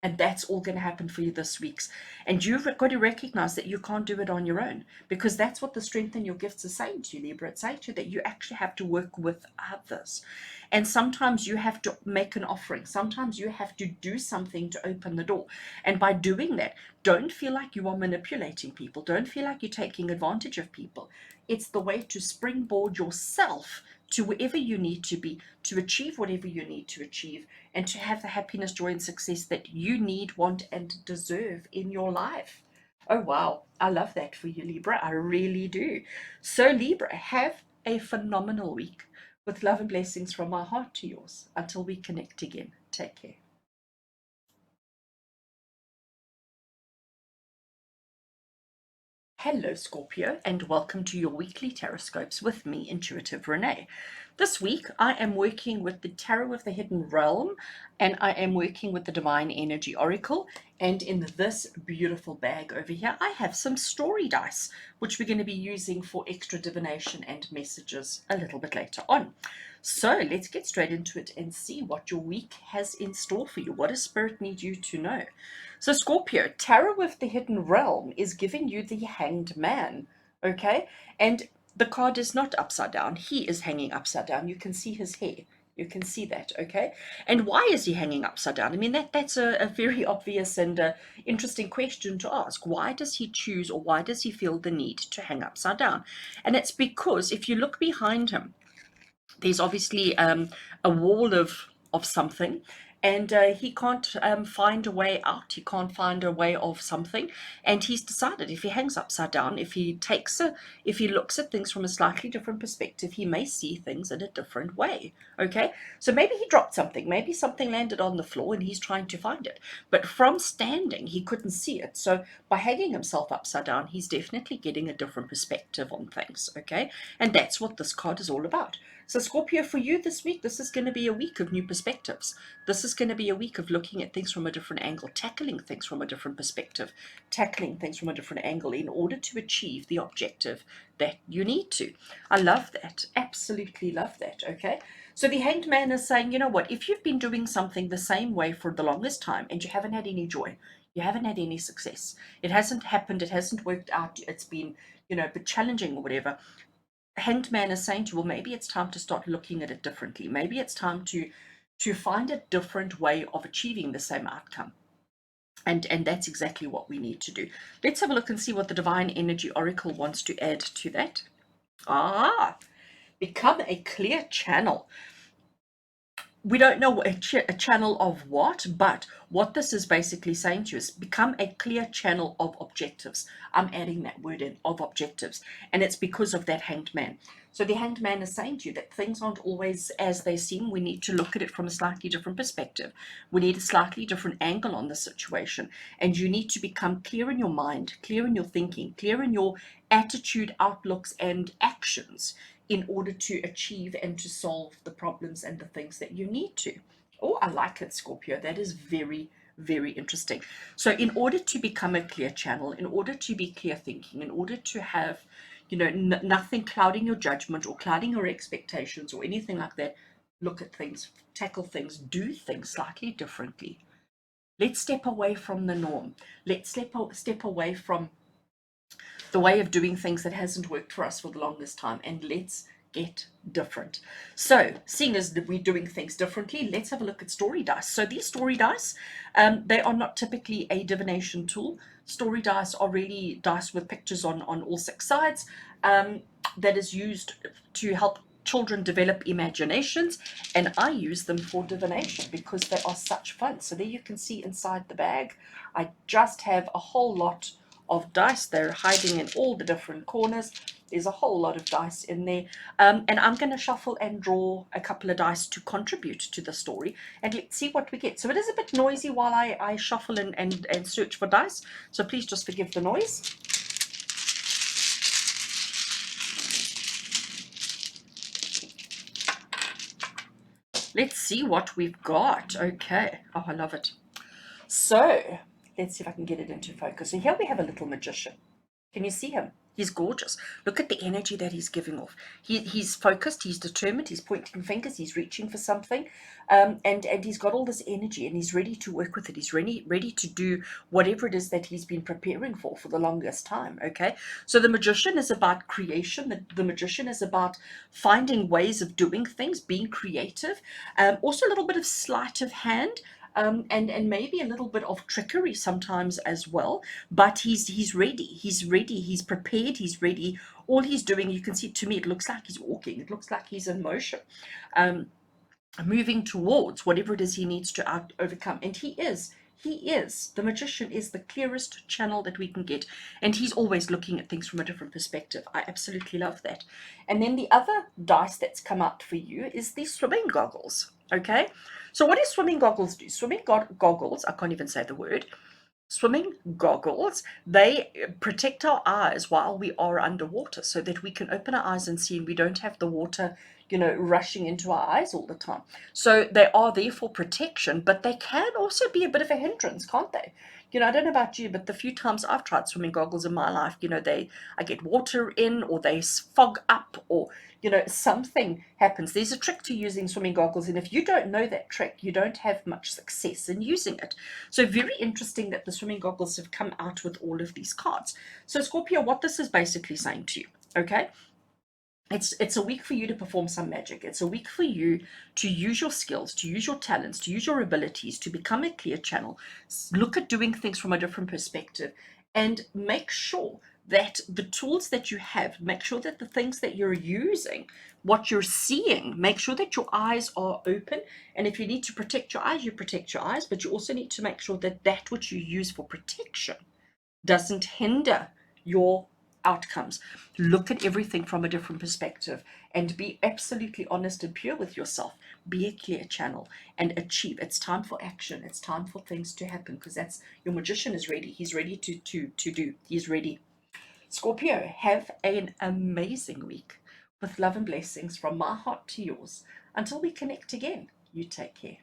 And that's all going to happen for you this week. And you've got to recognize that you can't do it on your own, because that's what the strength in your gifts is saying to you, Libra. It's saying to you that you actually have to work with others. And sometimes you have to make an offering. Sometimes you have to do something to open the door. And by doing that, don't feel like you are manipulating people. Don't feel like you're taking advantage of people. It's the way to springboard yourself to wherever you need to be, to achieve whatever you need to achieve, and to have the happiness, joy, and success that you need, want, and deserve in your life. Oh, wow. I love that for you, Libra. I really do. So, Libra, have a phenomenal week with love and blessings from my heart to yours. Until we connect again, take care. Hello, Scorpio, and welcome to your weekly TarotScopes with me, Intuitive Rene. This week, I am working with the Tarot of the Hidden Realm, and I am working with the Divine Energy Oracle. And in this beautiful bag over here, I have some story dice, which we're going to be using for extra divination and messages a little bit later on. So let's get straight into it and see what your week has in store for you. What does Spirit need you to know? So Scorpio, Tarot of the Hidden Realm is giving you the Hanged Man, okay? And the card is not upside down. He is hanging upside down. You can see his hair. You can see that, okay? And why is he hanging upside down? I mean, that's a very obvious and interesting question to ask. Why does he choose, or why does he feel the need to hang upside down? And it's because if you look behind him, there's obviously a wall of something, and he can't find a way out. He can't find a way of something, and he's decided if he hangs upside down, if he looks at things from a slightly different perspective, he may see things in a different way. Okay, so maybe he dropped something, maybe something landed on the floor, and he's trying to find it, but from standing he couldn't see it. So by hanging himself upside down, he's definitely getting a different perspective on things. Okay, and that's what this card is all about. So Scorpio, for you this week, this is going to be a week of new perspectives. This is going to be a week of looking at things from a different angle, tackling things from a different perspective, tackling things from a different angle in order to achieve the objective that you need to. I love that. Absolutely love that. Okay. So the Hanged Man is saying, you know what, if you've been doing something the same way for the longest time and you haven't had any joy, you haven't had any success, it hasn't happened, it hasn't worked out, it's been, a bit challenging or whatever, Hanged Man is saying to you, well, maybe it's time to start looking at it differently. Maybe it's time to find a different way of achieving the same outcome. And that's exactly what we need to do. Let's have a look and see what the Divine Energy Oracle wants to add to that. Become a clear channel. We don't know a channel of what, but what this is basically saying to you is become a clear channel of objectives. I'm adding that word in, of objectives, and it's because of that Hanged Man. So the Hanged Man is saying to you that things aren't always as they seem. We need to look at it from a slightly different perspective. We need a slightly different angle on the situation, and you need to become clear in your mind, clear in your thinking, clear in your attitude, outlooks, and actions in order to achieve and to solve the problems and the things that you need to. Oh, I like it, Scorpio. That is very, very interesting. So in order to become a clear channel, in order to be clear thinking, in order to have, nothing clouding your judgment or clouding your expectations or anything like that, look at things, tackle things, do things slightly differently. Let's step away from the norm. Let's step away from the way of doing things that hasn't worked for us for the longest time, and let's get different. So seeing as we're doing things differently, let's have a look at story dice. So these story dice, they are not typically a divination tool. Story dice are really dice with pictures on all six sides, that is used to help children develop imaginations, and I use them for divination because they are such fun. So there you can see inside the bag, I just have a whole lot of dice. They're hiding in all the different corners. There's a whole lot of dice in there, and I'm going to shuffle and draw a couple of dice to contribute to the story, and let's see what we get. So it is a bit noisy while I shuffle and search for dice, so please just forgive the noise. Let's see what we've got. Okay. Oh, I love it. So let's see if I can get it into focus. So here we have a little magician. Can you see him? He's gorgeous. Look at the energy that he's giving off. He's focused, he's determined, he's pointing fingers, he's reaching for something, and he's got all this energy, and he's ready to work with it. He's ready to do whatever it is that he's been preparing for the longest time. Okay, so the magician is about creation. The magician is about finding ways of doing things, being creative, also a little bit of sleight of hand. And maybe a little bit of trickery sometimes as well, but he's ready, he's prepared, he's ready. All he's doing, you can see, to me it looks like he's walking, it looks like he's in motion, moving towards whatever it is he needs to overcome. And he is the magician is the clearest channel that we can get, and he's always looking at things from a different perspective. I absolutely love that. And then the other dice that's come out for you is the swimming goggles. Okay, so what do swimming goggles do? Swimming goggles, I can't even say the word. Swimming goggles, they protect our eyes while we are underwater so that we can open our eyes and see, and we don't have the water, rushing into our eyes all the time. So they are there for protection, but they can also be a bit of a hindrance, can't they? I don't know about you, but the few times I've tried swimming goggles in my life, I get water in, or they fog up, or something happens. There's a trick to using swimming goggles, and if you don't know that trick, you don't have much success in using it. So very interesting that the swimming goggles have come out with all of these cards. So Scorpio, what this is basically saying to you, okay? It's a week for you to perform some magic. It's a week for you to use your skills, to use your talents, to use your abilities, to become a clear channel. Look at doing things from a different perspective, and make sure that the tools that you have, make sure that the things that you're using, what you're seeing, make sure that your eyes are open. And if you need to protect your eyes, you protect your eyes, but you also need to make sure that that which you use for protection doesn't hinder your outcomes. Look at everything from a different perspective and be absolutely honest and pure with yourself. Be a clear channel and achieve. It's time for action. It's time for things to happen, because that's your magician is ready. He's ready to do. He's ready. Scorpio, have an amazing week with love and blessings from my heart to yours. Until we connect again, you take care.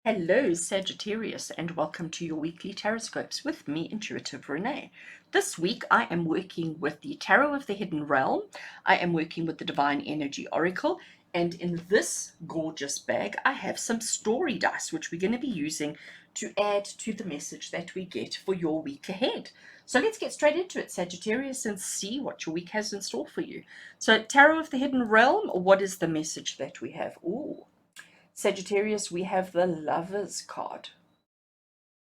Hello, Sagittarius, and welcome to your weekly TarotScopes with me, Intuitive Rene. This week, I am working with the Tarot of the Hidden Realm. I am working with the Divine Energy Oracle, and in this gorgeous bag, I have some story dice, which we're going to be using to add to the message that we get for your week ahead. So let's get straight into it, Sagittarius, and see what your week has in store for you. So, Tarot of the Hidden Realm, what is the message that we have? Ooh. Sagittarius, we have the Lovers card.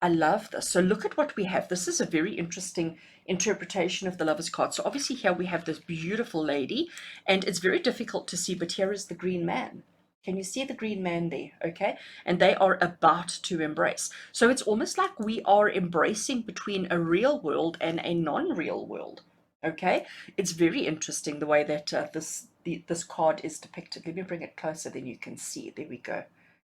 I love this. So look at what we have. This is a very interesting interpretation of the Lovers card. So obviously here we have this beautiful lady, and it's very difficult to see, but here is the green man. Can you see the green man there? Okay. And they are about to embrace. So it's almost like we are embracing between a real world and a non-real world. Okay. It's very interesting the way that this card is depicted. Let me bring it closer, then you can see. There we go.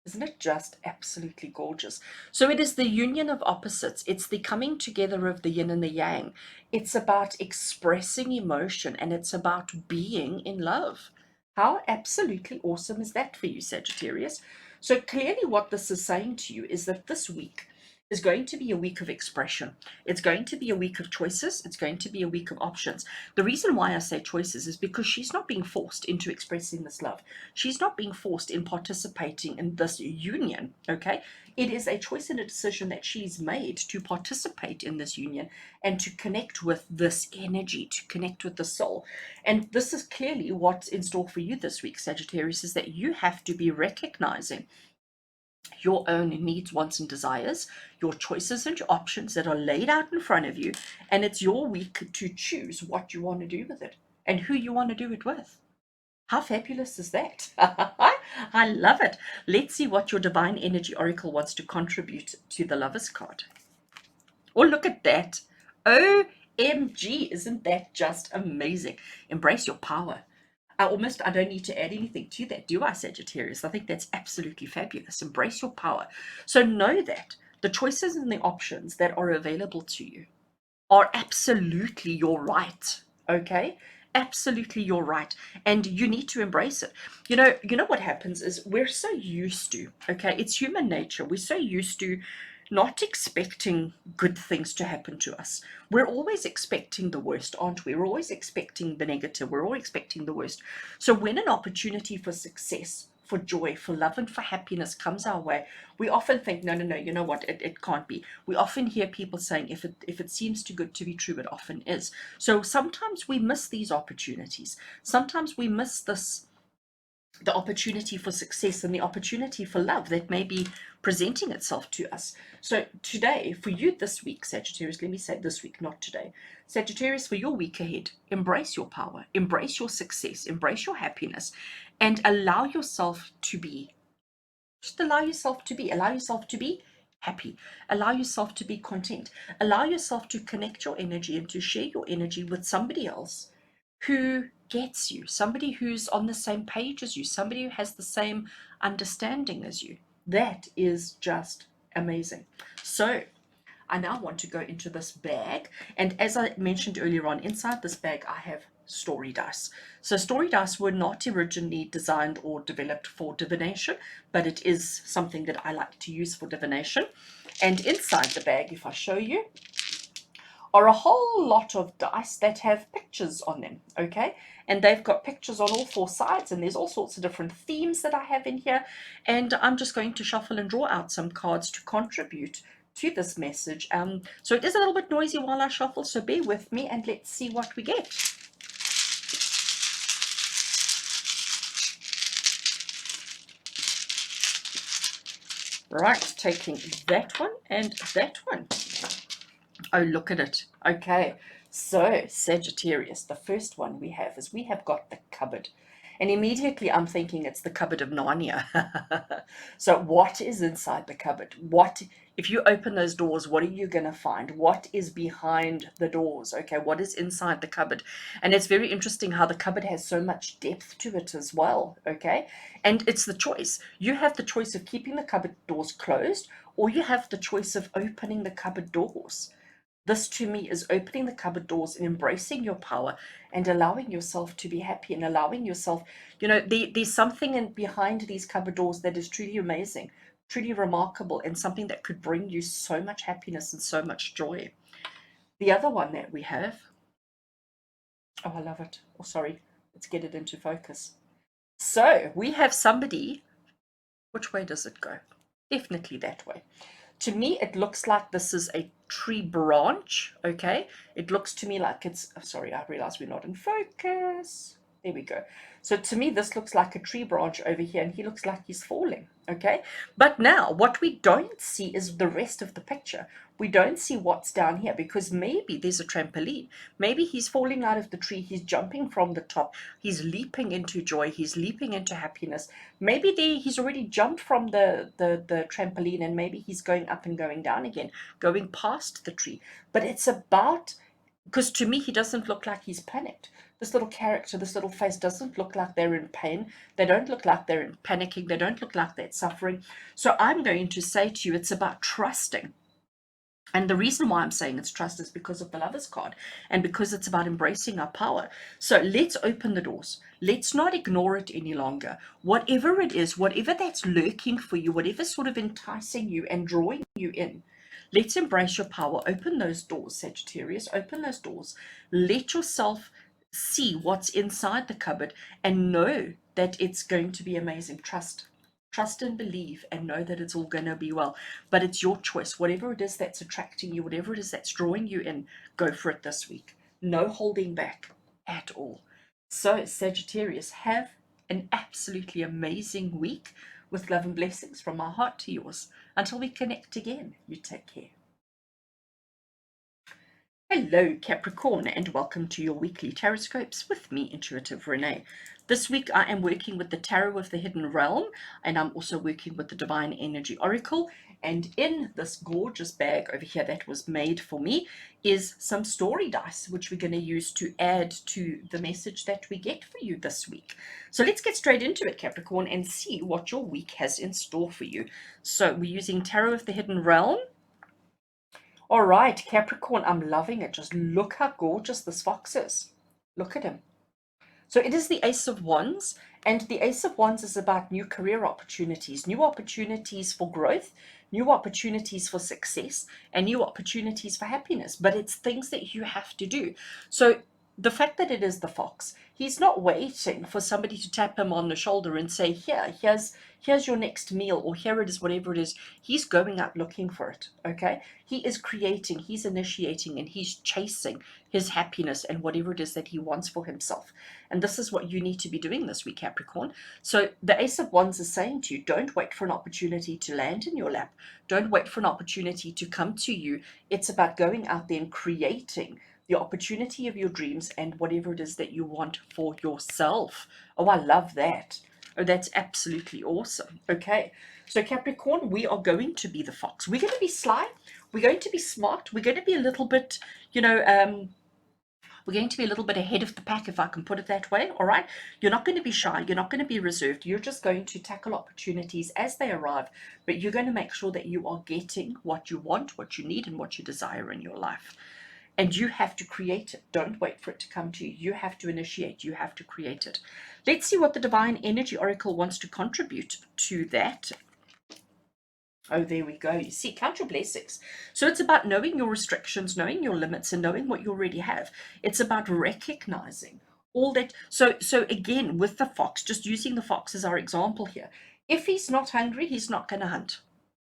Isn't it just absolutely gorgeous? So it is the union of opposites. It's the coming together of the yin and the yang. It's about expressing emotion, and it's about being in love. How absolutely awesome is that for you, Sagittarius? So clearly what this is saying to you is that this week is going to be a week of expression. It's going to be a week of choices. It's going to be a week of options. The reason why I say choices is because she's not being forced into expressing this love. She's not being forced in participating in this union, okay? It is a choice and a decision that she's made to participate in this union and to connect with this energy, to connect with the soul. And this is clearly what's in store for you this week, Sagittarius, is that you have to be recognizing your own needs, wants, and desires, your choices and your options that are laid out in front of you, and it's your week to choose what you want to do with it and who you want to do it with. How fabulous is that? I love it. Let's see what your Divine Energy Oracle wants to contribute to the Lovers card. Oh, look at that. OMG, isn't that just amazing? Embrace your power. I don't need to add anything to that, do I, Sagittarius? I think that's absolutely fabulous. Embrace your power. So know that the choices and the options that are available to you are absolutely your right, okay? Absolutely your right, and you need to embrace it. You know what happens is we're so used to, okay, it's human nature. We're so used to not expecting good things to happen to us. We're always expecting the worst, aren't we? We're always expecting the negative. We're all expecting the worst. So when an opportunity for success, for joy, for love, and for happiness comes our way, we often think, no, no, no, you know what, it can't be. We often hear people saying, if it seems too good to be true, it often is. So sometimes we miss these opportunities. Sometimes we miss the opportunity for success and the opportunity for love that may be presenting itself to us. So today, for you this week, Sagittarius, let me say this week, not today. Sagittarius, for your week ahead, embrace your power, embrace your success, embrace your happiness, and allow yourself to be. Just allow yourself to be. Allow yourself to be happy. Allow yourself to be content. Allow yourself to connect your energy and to share your energy with somebody else who gets you, somebody who's on the same page as you, somebody who has the same understanding as you. That is just amazing. So I now want to go into this bag, and as I mentioned earlier on, inside this bag I have story dice. So story dice were not originally designed or developed for divination, but it is something that I like to use for divination. And inside the bag, if I show you, are a whole lot of dice that have pictures on them, okay? And they've got pictures on all four sides, and there's all sorts of different themes that I have in here. And I'm just going to shuffle and draw out some cards to contribute to this message. So it is a little bit noisy while I shuffle, so bear with me and let's see what we get. Right, taking that one and that one. Oh, look at it. Okay, so Sagittarius, the first one we have is we have got the cupboard. And immediately I'm thinking it's the cupboard of Narnia. So what is inside the cupboard? What, if you open those doors, what are you going to find? What is behind the doors? Okay, what is inside the cupboard? And it's very interesting how the cupboard has so much depth to it as well. Okay, and it's the choice. You have the choice of keeping the cupboard doors closed, or you have the choice of opening the cupboard doors. This to me is opening the cupboard doors and embracing your power and allowing yourself to be happy and allowing yourself, there's something behind these cupboard doors that is truly amazing, truly remarkable, and something that could bring you so much happiness and so much joy. The other one that we have, oh, I love it. Oh, sorry, let's get it into focus. So we have somebody, which way does it go? Definitely that way. To me, it looks like this is a tree branch, okay? It looks to me like it's, oh, sorry, I realize we're not in focus. There we go. So to me, this looks like a tree branch over here, and he looks like he's falling, okay? But now, what we don't see is the rest of the picture. We don't see what's down here, because maybe there's a trampoline. Maybe he's falling out of the tree, he's jumping from the top, he's leaping into joy, he's leaping into happiness. Maybe he's already jumped from the trampoline, and maybe he's going up and going down again, going past the tree. But it's about, because to me, he doesn't look like he's panicked. This little character, this little face doesn't look like they're in pain. They don't look like they're panicking. They don't look like they're suffering. So I'm going to say to you, it's about trusting. And the reason why I'm saying it's trust is because of the Lover's card, and because it's about embracing our power. So let's open the doors. Let's not ignore it any longer. Whatever it is, whatever that's lurking for you, whatever's sort of enticing you and drawing you in, let's embrace your power. Open those doors, Sagittarius. Open those doors. Let yourself see what's inside the cupboard and know that it's going to be amazing. Trust and believe and know that it's all going to be well. But it's your choice. Whatever it is that's attracting you, whatever it is that's drawing you in, go for it this week. No holding back at all. So, Sagittarius, have an absolutely amazing week with love and blessings from my heart to yours. Until we connect again, you take care. Hello, Capricorn, and welcome to your weekly TarotScopes with me, Intuitive Rene. This week I am working with the Tarot of the Hidden Realm, and I'm also working with the Divine Energy Oracle. And in this gorgeous bag over here that was made for me is some story dice, which we're going to use to add to the message that we get for you this week. So let's get straight into it, Capricorn, and see what your week has in store for you. So we're using Tarot of the Hidden Realm. All right, Capricorn, I'm loving it. Just look how gorgeous this fox is. Look at him. So it is the Ace of Wands, and the Ace of Wands is about new career opportunities for growth, new opportunities for success, and new opportunities for happiness. But it's things that you have to do. So the fact that it is the fox, he's not waiting for somebody to tap him on the shoulder and say, here's your next meal, or here it is, whatever it is. He's going out looking for it, okay? He is creating, he's initiating, and he's chasing his happiness and whatever it is that he wants for himself. And this is what you need to be doing this week, Capricorn. So the Ace of Wands is saying to you, don't wait for an opportunity to land in your lap. Don't wait for an opportunity to come to you. It's about going out there and creating the opportunity of your dreams and whatever it is that you want for yourself. Oh, I love that. Oh, that's absolutely awesome. Okay, so Capricorn, we are going to be the fox. We're going to be sly. We're going to be smart. We're going to be a little bit, we're going to be a little bit ahead of the pack, if I can put it that way. All right. You're not going to be shy. You're not going to be reserved. You're just going to tackle opportunities as they arrive, but you're going to make sure that you are getting what you want, what you need, and what you desire in your life. And you have to create it. Don't wait for it to come to you. You have to initiate. You have to create it. Let's see what the Divine Energy Oracle wants to contribute to that. Oh, there we go. You see, count your blessings. So it's about knowing your restrictions, knowing your limits, and knowing what you already have. It's about recognizing all that. So again, with the fox, just using the fox as our example here. If he's not hungry, he's not going to hunt.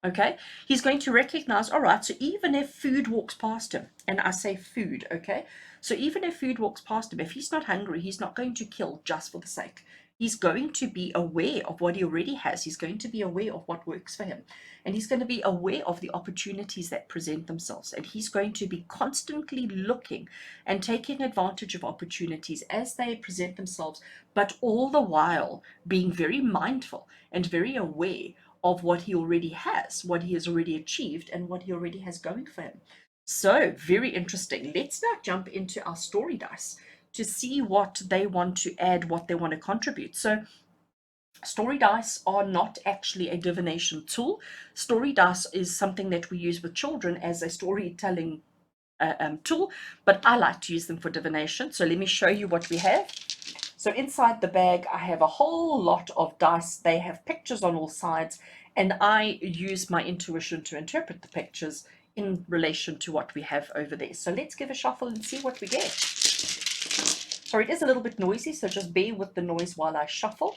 Okay, he's going to recognize, all right, so even if food walks past him, and I say food, okay, so even if food walks past him, if he's not hungry, he's not going to kill just for the sake. He's going to be aware of what he already has. He's going to be aware of what works for him. And he's going to be aware of the opportunities that present themselves. And he's going to be constantly looking and taking advantage of opportunities as they present themselves, but all the while being very mindful and very aware of what he already has, what he has already achieved, and what he already has going for him. So, very interesting. Let's now jump into our story dice to see what they want to add, what they want to contribute. So, story dice are not actually a divination tool. Story dice is something that we use with children as a storytelling tool, but I like to use them for divination. So, let me show you what we have. So, inside the bag, I have a whole lot of dice. They have pictures on all sides, and I use my intuition to interpret the pictures in relation to what we have over there. So, let's give a shuffle and see what we get. Sorry, it is a little bit noisy, so just bear with the noise while I shuffle.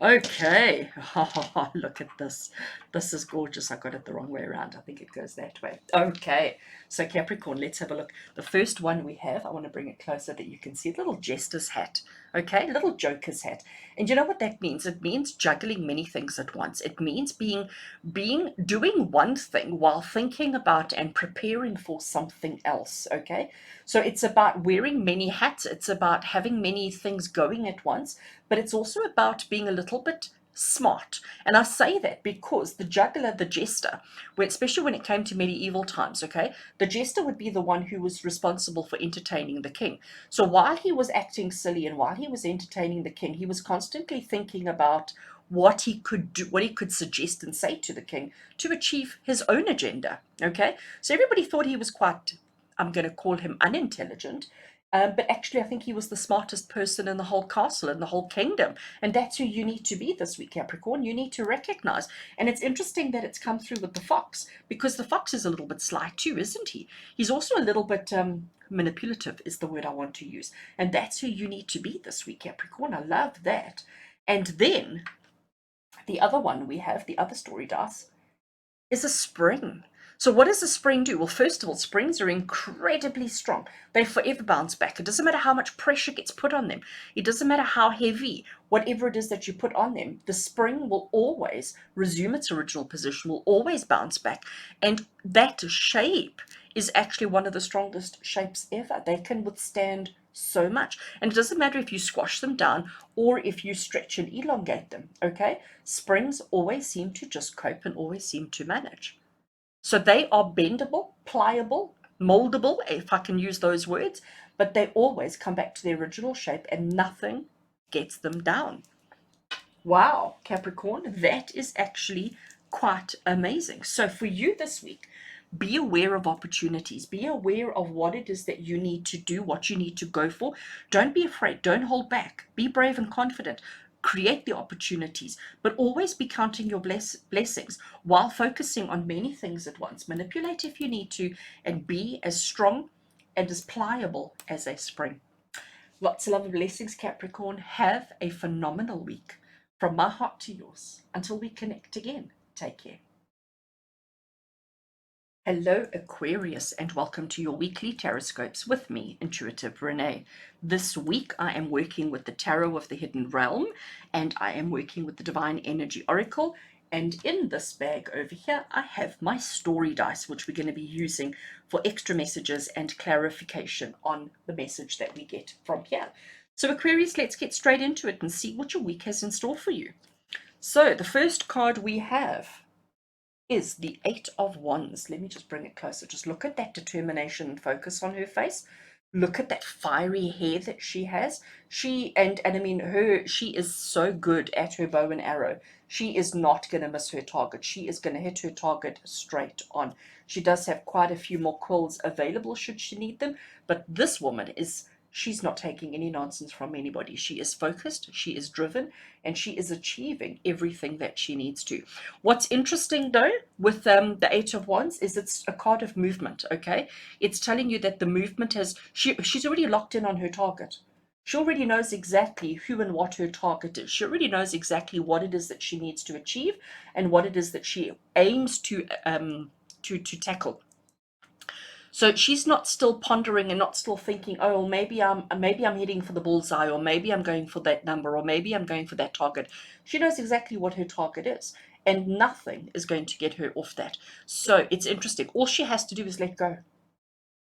Okay, oh, look at this. This is gorgeous. I got it the wrong way around. I think it goes that way. Okay, so Capricorn, let's have a look. The first one we have, I want to bring it closer that you can see, a little jester's hat. Okay, little joker's hat. And you know what that means? It means juggling many things at once. It means doing one thing while thinking about and preparing for something else. Okay, so it's about wearing many hats. It's about having many things going at once, but it's also about being a little bit smart. And I say that because the juggler, the jester, especially when it came to medieval times, okay, the jester would be the one who was responsible for entertaining the king. So while he was acting silly and while he was entertaining the king, he was constantly thinking about what he could do, what he could suggest and say to the king to achieve his own agenda. Okay, so everybody thought he was quite, I'm going to call him unintelligent, but actually, I think he was the smartest person in the whole castle, in the whole kingdom. And that's who you need to be this week, Capricorn. You need to recognize. And it's interesting that it's come through with the fox, because the fox is a little bit sly too, isn't he? He's also a little bit manipulative, is the word I want to use. And that's who you need to be this week, Capricorn. I love that. And then the other one we have, the other story dice, is a spring. So what does a spring do? Well, first of all, springs are incredibly strong. They forever bounce back. It doesn't matter how much pressure gets put on them. It doesn't matter how heavy, whatever it is that you put on them, the spring will always resume its original position, will always bounce back. And that shape is actually one of the strongest shapes ever. They can withstand so much. And it doesn't matter if you squash them down or if you stretch and elongate them, okay? Springs always seem to just cope and always seem to manage. So they are bendable, pliable, moldable, if I can use those words, but they always come back to their original shape and nothing gets them down. Wow, Capricorn, that is actually quite amazing. So for you this week, be aware of opportunities. Be aware of what it is that you need to do, what you need to go for. Don't be afraid. Don't hold back. Be brave and confident. Create the opportunities, but always be counting your blessings while focusing on many things at once. Manipulate if you need to, and be as strong and as pliable as a spring. Lots of love and blessings, Capricorn. Have a phenomenal week. From my heart to yours. Until we connect again, take care. Hello, Aquarius, and welcome to your weekly TarotScopes with me, Intuitive Rene. This week, I am working with the Tarot of the Hidden Realm, and I am working with the Divine Energy Oracle. And in this bag over here, I have my story dice, which we're going to be using for extra messages and clarification on the message that we get from here. So, Aquarius, let's get straight into it and see what your week has in store for you. So, the first card we have is the Eight of Wands. Let me just bring it closer. Just look at that determination and focus on her face. Look at that fiery hair that she has. She is so good at her bow and arrow. She is not going to miss her target. She is going to hit her target straight on. She does have quite a few more quills available should she need them, but this woman she's not taking any nonsense from anybody. She is focused, she is driven, and she is achieving everything that she needs to. What's interesting though with the Eight of Wands is it's a card of movement, okay? It's telling you that the movement she's already locked in on her target. She already knows exactly who and what her target is. She already knows exactly what it is that she needs to achieve and what it is that she aims to tackle. So she's not still pondering and not still thinking, oh, well, maybe I'm heading for the bullseye, or maybe I'm going for that number, or maybe I'm going for that target. She knows exactly what her target is, and nothing is going to get her off that. So it's interesting. All she has to do is let go.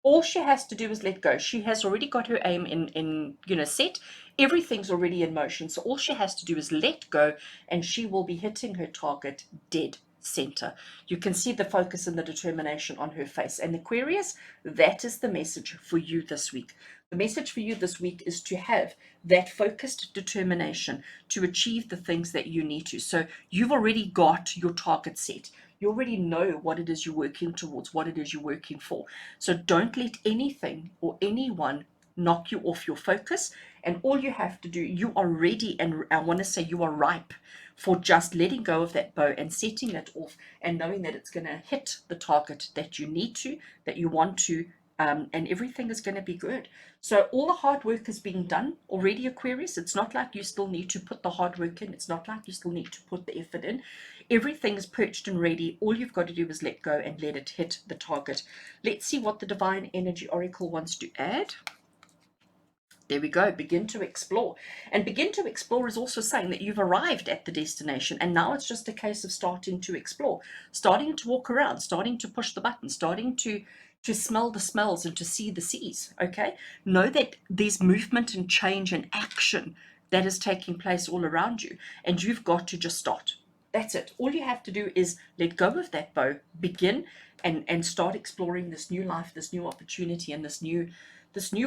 All she has to do is let go. She has already got her aim in set. Everything's already in motion. So all she has to do is let go, and she will be hitting her target dead center. You can see the focus and the determination on her face. And Aquarius, that is the message for you this week. The message for you this week is to have that focused determination to achieve the things that you need to. So you've already got your target set. You already know what it is you're working towards, what it is you're working for. So don't let anything or anyone knock you off your focus. And all you have to do, you are ready, and I want to say you are ripe for just letting go of that bow and setting it off and knowing that it's going to hit the target that you need to, that you want to, and everything is going to be good. So all the hard work is being done already, Aquarius. It's not like you still need to put the hard work in. It's not like you still need to put the effort in. Everything is perched and ready. All you've got to do is let go and let it hit the target. Let's see what the Divine Energy Oracle wants to add. There we go. Begin to explore. And begin to explore is also saying that you've arrived at the destination, and now it's just a case of starting to explore, starting to walk around, starting to push the button, starting to smell the smells and to see the seas. Okay, know that there's movement and change and action that is taking place all around you, and you've got to just start. That's it. All you have to do is let go of that bow, begin and start exploring this new life, this new opportunity, and this new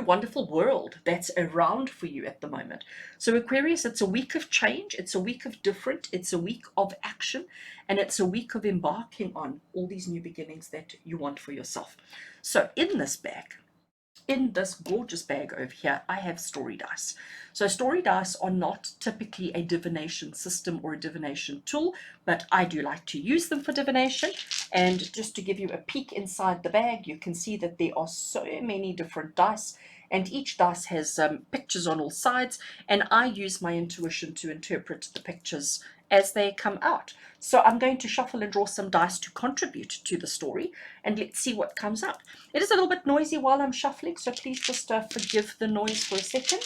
wonderful world that's around for you at the moment. So Aquarius, it's a week of change, it's a week of different, it's a week of action, and it's a week of embarking on all these new beginnings that you want for yourself. So in this bag, in this gorgeous bag over here, I have story dice. So story dice are not typically a divination system or a divination tool, but I do like to use them for divination. And just to give you a peek inside the bag, you can see that there are so many different dice, and each dice has pictures on all sides, and I use my intuition to interpret the pictures as they come out. So I'm going to shuffle and draw some dice to contribute to the story, and let's see what comes up. It is a little bit noisy while I'm shuffling, so please just forgive the noise for a second.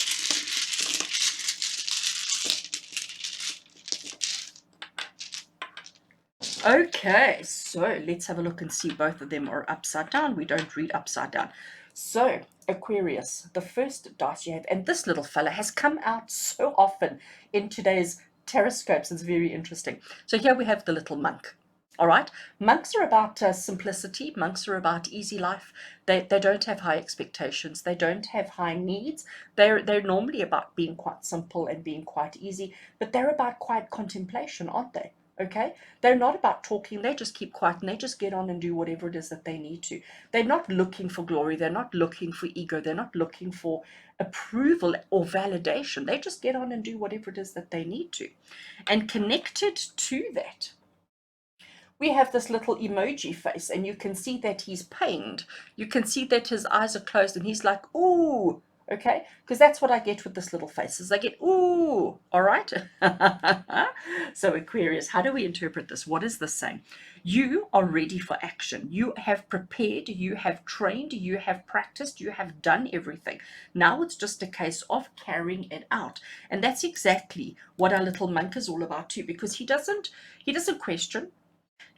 Okay, so let's have a look and see. Both of them are upside down. We don't read upside down. So Aquarius, the first dice you have, and this little fella has come out so often in today's TarotScopes. It's very interesting. So here we have the little monk. All right, monks are about simplicity. Monks are about easy life. They don't have high expectations. They don't have high needs. They're normally about being quite simple and being quite easy, but they're about quiet contemplation, aren't they? Okay, they're not about talking. They just keep quiet and they just get on and do whatever it is that they need to. They're not looking for glory. They're not looking for ego. They're not looking for approval or validation. They just get on and do whatever it is that they need to. And connected to that, we have this little emoji face, and you can see that he's pained. You can see that his eyes are closed, and he's like, ooh, okay? Because that's what I get with this little face, is I get, ooh, all right? So Aquarius, how do we interpret this? What is this saying? You are ready for action. You have prepared, you have trained, you have practiced, you have done everything. Now it's just a case of carrying it out. And that's exactly what our little monk is all about too, because he doesn't question.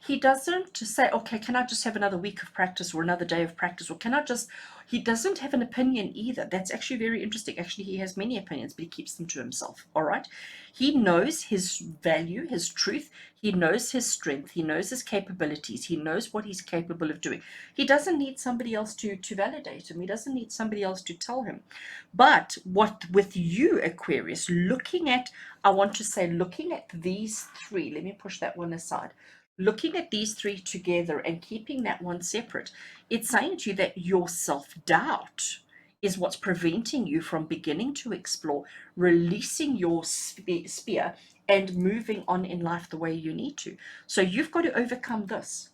He doesn't say, okay, can I just have another week of practice or another day of practice, or can I just, he doesn't have an opinion either. That's actually very interesting. Actually, he has many opinions, but he keeps them to himself. All right. He knows his value, his truth. He knows his strength. He knows his capabilities. He knows what he's capable of doing. He doesn't need somebody else to validate him. He doesn't need somebody else to tell him. But what with you, Aquarius, looking at, I want to say, looking at these three, let me push that one aside. Looking at these three together and keeping that one separate, it's saying to you that your self-doubt is what's preventing you from beginning to explore, releasing your spear, and moving on in life the way you need to. So you've got to overcome this.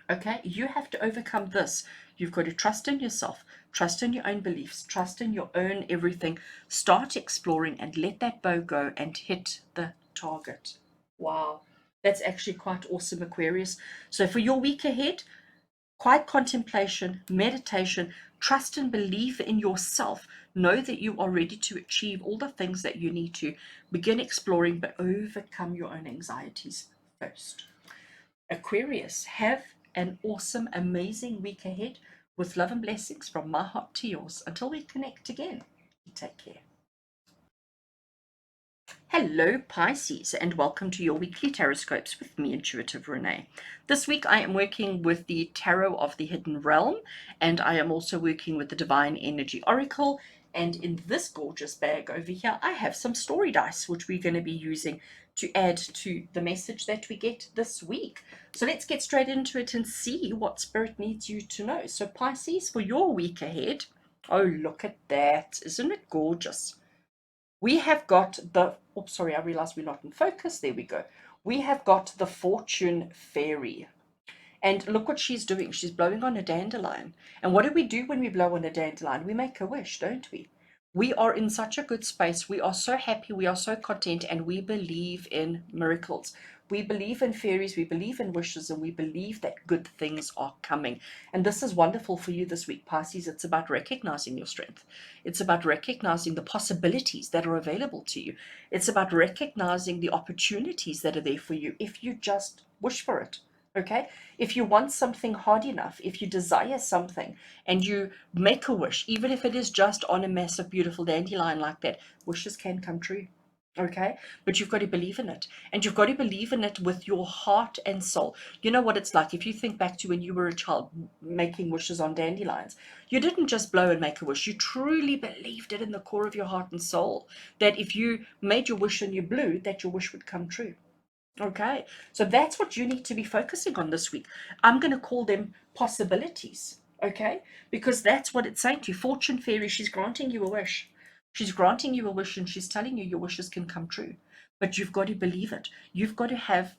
Okay, you have to overcome this. You've got to trust in yourself, trust in your own beliefs, trust in your own everything. Start exploring and let that bow go and hit the target. Wow. That's actually quite awesome, Aquarius. So for your week ahead, Quiet contemplation, meditation, trust and believe in yourself. Know that you are ready to achieve all the things that you need to. Begin exploring, but overcome your own anxieties first. Aquarius, have an awesome, amazing week ahead with love and blessings from my heart to yours. Until we connect again, take care. Hello Pisces, and welcome to your weekly TarotScopes with me, Intuitive Rene. This week I am working with the Tarot of the Hidden Realm, and I am also working with the Divine Energy Oracle. And in this gorgeous bag over here I have some story dice which we're going to be using to add to the message that we get this week. So let's get straight into it and see what Spirit needs you to know. So Pisces, for your week ahead, oh look at that, isn't it gorgeous? We have got the, oops, sorry, I realized we're not in focus. There we go. We have got the Fortune Fairy. And look what she's doing. She's blowing on a dandelion. And what do we do when we blow on a dandelion? We make a wish, don't we? We are in such a good space. We are so happy. We are so content. And we believe in miracles. We believe in fairies. We believe in wishes. And we believe that good things are coming. And this is wonderful for you this week, Pisces. It's about recognizing your strength. It's about recognizing the possibilities that are available to you. It's about recognizing the opportunities that are there for you if you just wish for it. Okay, if you want something hard enough, if you desire something and you make a wish, even if it is just on a massive, beautiful dandelion like that, wishes can come true. Okay, but you've got to believe in it, and you've got to believe in it with your heart and soul. You know what it's like if you think back to when you were a child making wishes on dandelions. You didn't just blow and make a wish, you truly believed it in the core of your heart and soul that if you made your wish and you blew, that your wish would come true. Okay, so that's what you need to be focusing on this week. I'm going to call them possibilities, okay? Because that's what it's saying to you. Fortune Fairy, she's granting you a wish. She's granting you a wish and she's telling you your wishes can come true. But you've got to believe it. You've got to have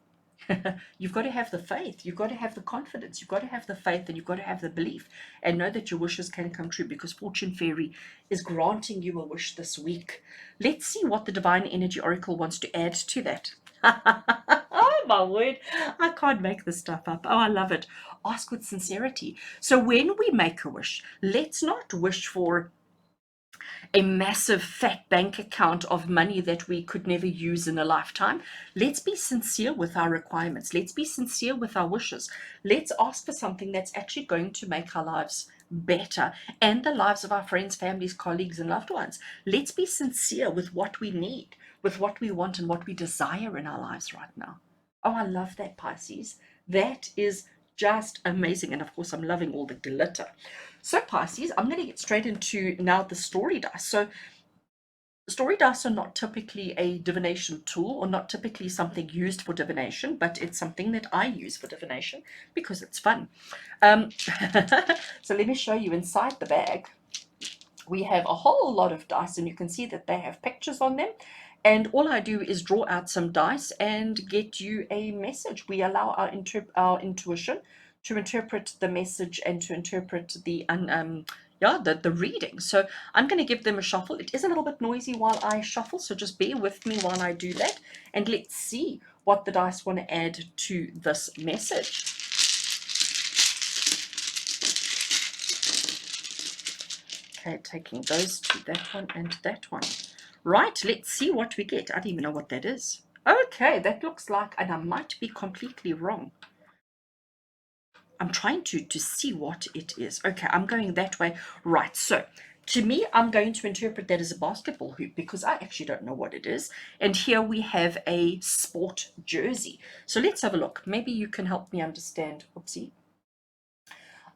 you've got to have the faith. You've got to have the confidence. You've got to have the faith and you've got to have the belief and know that your wishes can come true because Fortune Fairy is granting you a wish this week. Let's see what the Divine Energy Oracle wants to add to that. Oh my word, I can't make this stuff up. Oh, I love it. Ask with sincerity. So when we make a wish, let's not wish for a massive fat bank account of money that we could never use in a lifetime. Let's be sincere with our requirements. Let's be sincere with our wishes. Let's ask for something that's actually going to make our lives better and the lives of our friends, families, colleagues, and loved ones. Let's be sincere with what we need, with what we want, and what we desire in our lives right now. Oh, I love that, Pisces. That is just amazing. And of course, I'm loving all the glitter. So Pisces, I'm going to get straight into now the story dice. So story dice are not typically a divination tool or not typically something used for divination, but it's something that I use for divination because it's fun. So let me show you inside the bag. We have a whole lot of dice and you can see that they have pictures on them. And all I do is draw out some dice and get you a message. We allow our intuition to interpret the message and to interpret the reading. So I'm going to give them a shuffle. It is a little bit noisy while I shuffle, so just bear with me while I do that. And let's see what the dice want to add to this message. Okay, taking those two, that one and that one. Right, let's see what we get. I don't even know what that is. Okay, that looks like, and I might be completely wrong. I'm trying to see what it is. Okay, I'm going that way. Right, so to me, I'm going to interpret that as a basketball hoop because I actually don't know what it is. And here we have a sport jersey. So let's have a look. Maybe you can help me understand. Oopsie.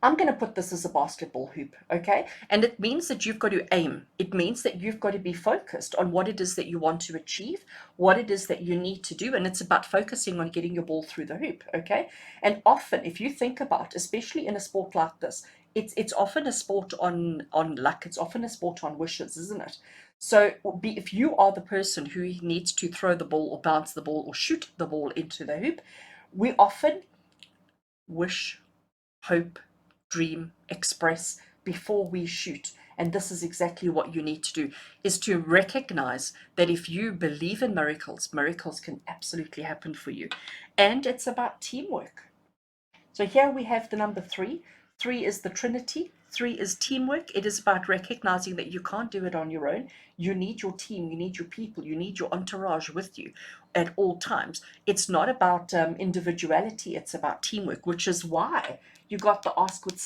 I'm going to put this as a basketball hoop, okay? And it means that you've got to aim. It means that you've got to be focused on what it is that you want to achieve, what it is that you need to do, and it's about focusing on getting your ball through the hoop, okay? And often, if you think about, especially in a sport like this, it's often a sport on luck. It's often a sport on wishes, isn't it? So if you are the person who needs to throw the ball or bounce the ball or shoot the ball into the hoop, we often wish, hope, dream, express before we shoot. And this is exactly what you need to do, is to recognize that if you believe in miracles, miracles can absolutely happen for you. And it's about teamwork. So here we have the number 3. 3 is the Trinity. 3 is teamwork. It is about recognizing that you can't do it on your own. You need your team, you need your people, you need your entourage with you at all times. It's not about individuality, it's about teamwork, which is why you got the ask with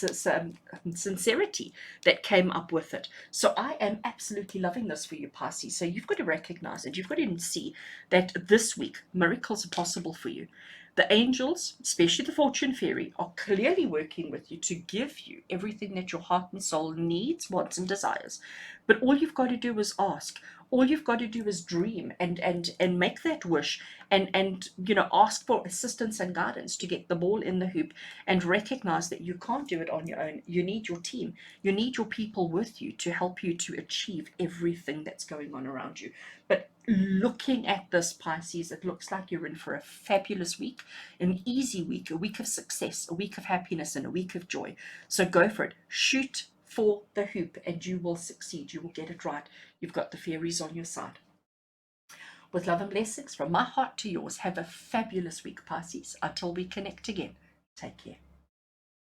sincerity that came up with it. So I am absolutely loving this for you, Pisces. So you've got to recognize it. You've got to see that this week miracles are possible for you. The angels, especially the fortune fairy, are clearly working with you to give you everything that your heart and soul needs, wants, and desires. But all you've got to do is ask. All you've got to do is dream and make that wish and ask for assistance and guidance to get the ball in the hoop and recognize that you can't do it on your own. You need your team. You need your people with you to help you to achieve everything that's going on around you. But looking at this, Pisces, it looks like you're in for a fabulous week, an easy week, a week of success, a week of happiness, and a week of joy. So go for it. Shoot for the hoop and you will succeed. You will get it right. You've got the fairies on your side. With love and blessings from my heart to yours, have a fabulous week, Pisces. Until we connect again, take care.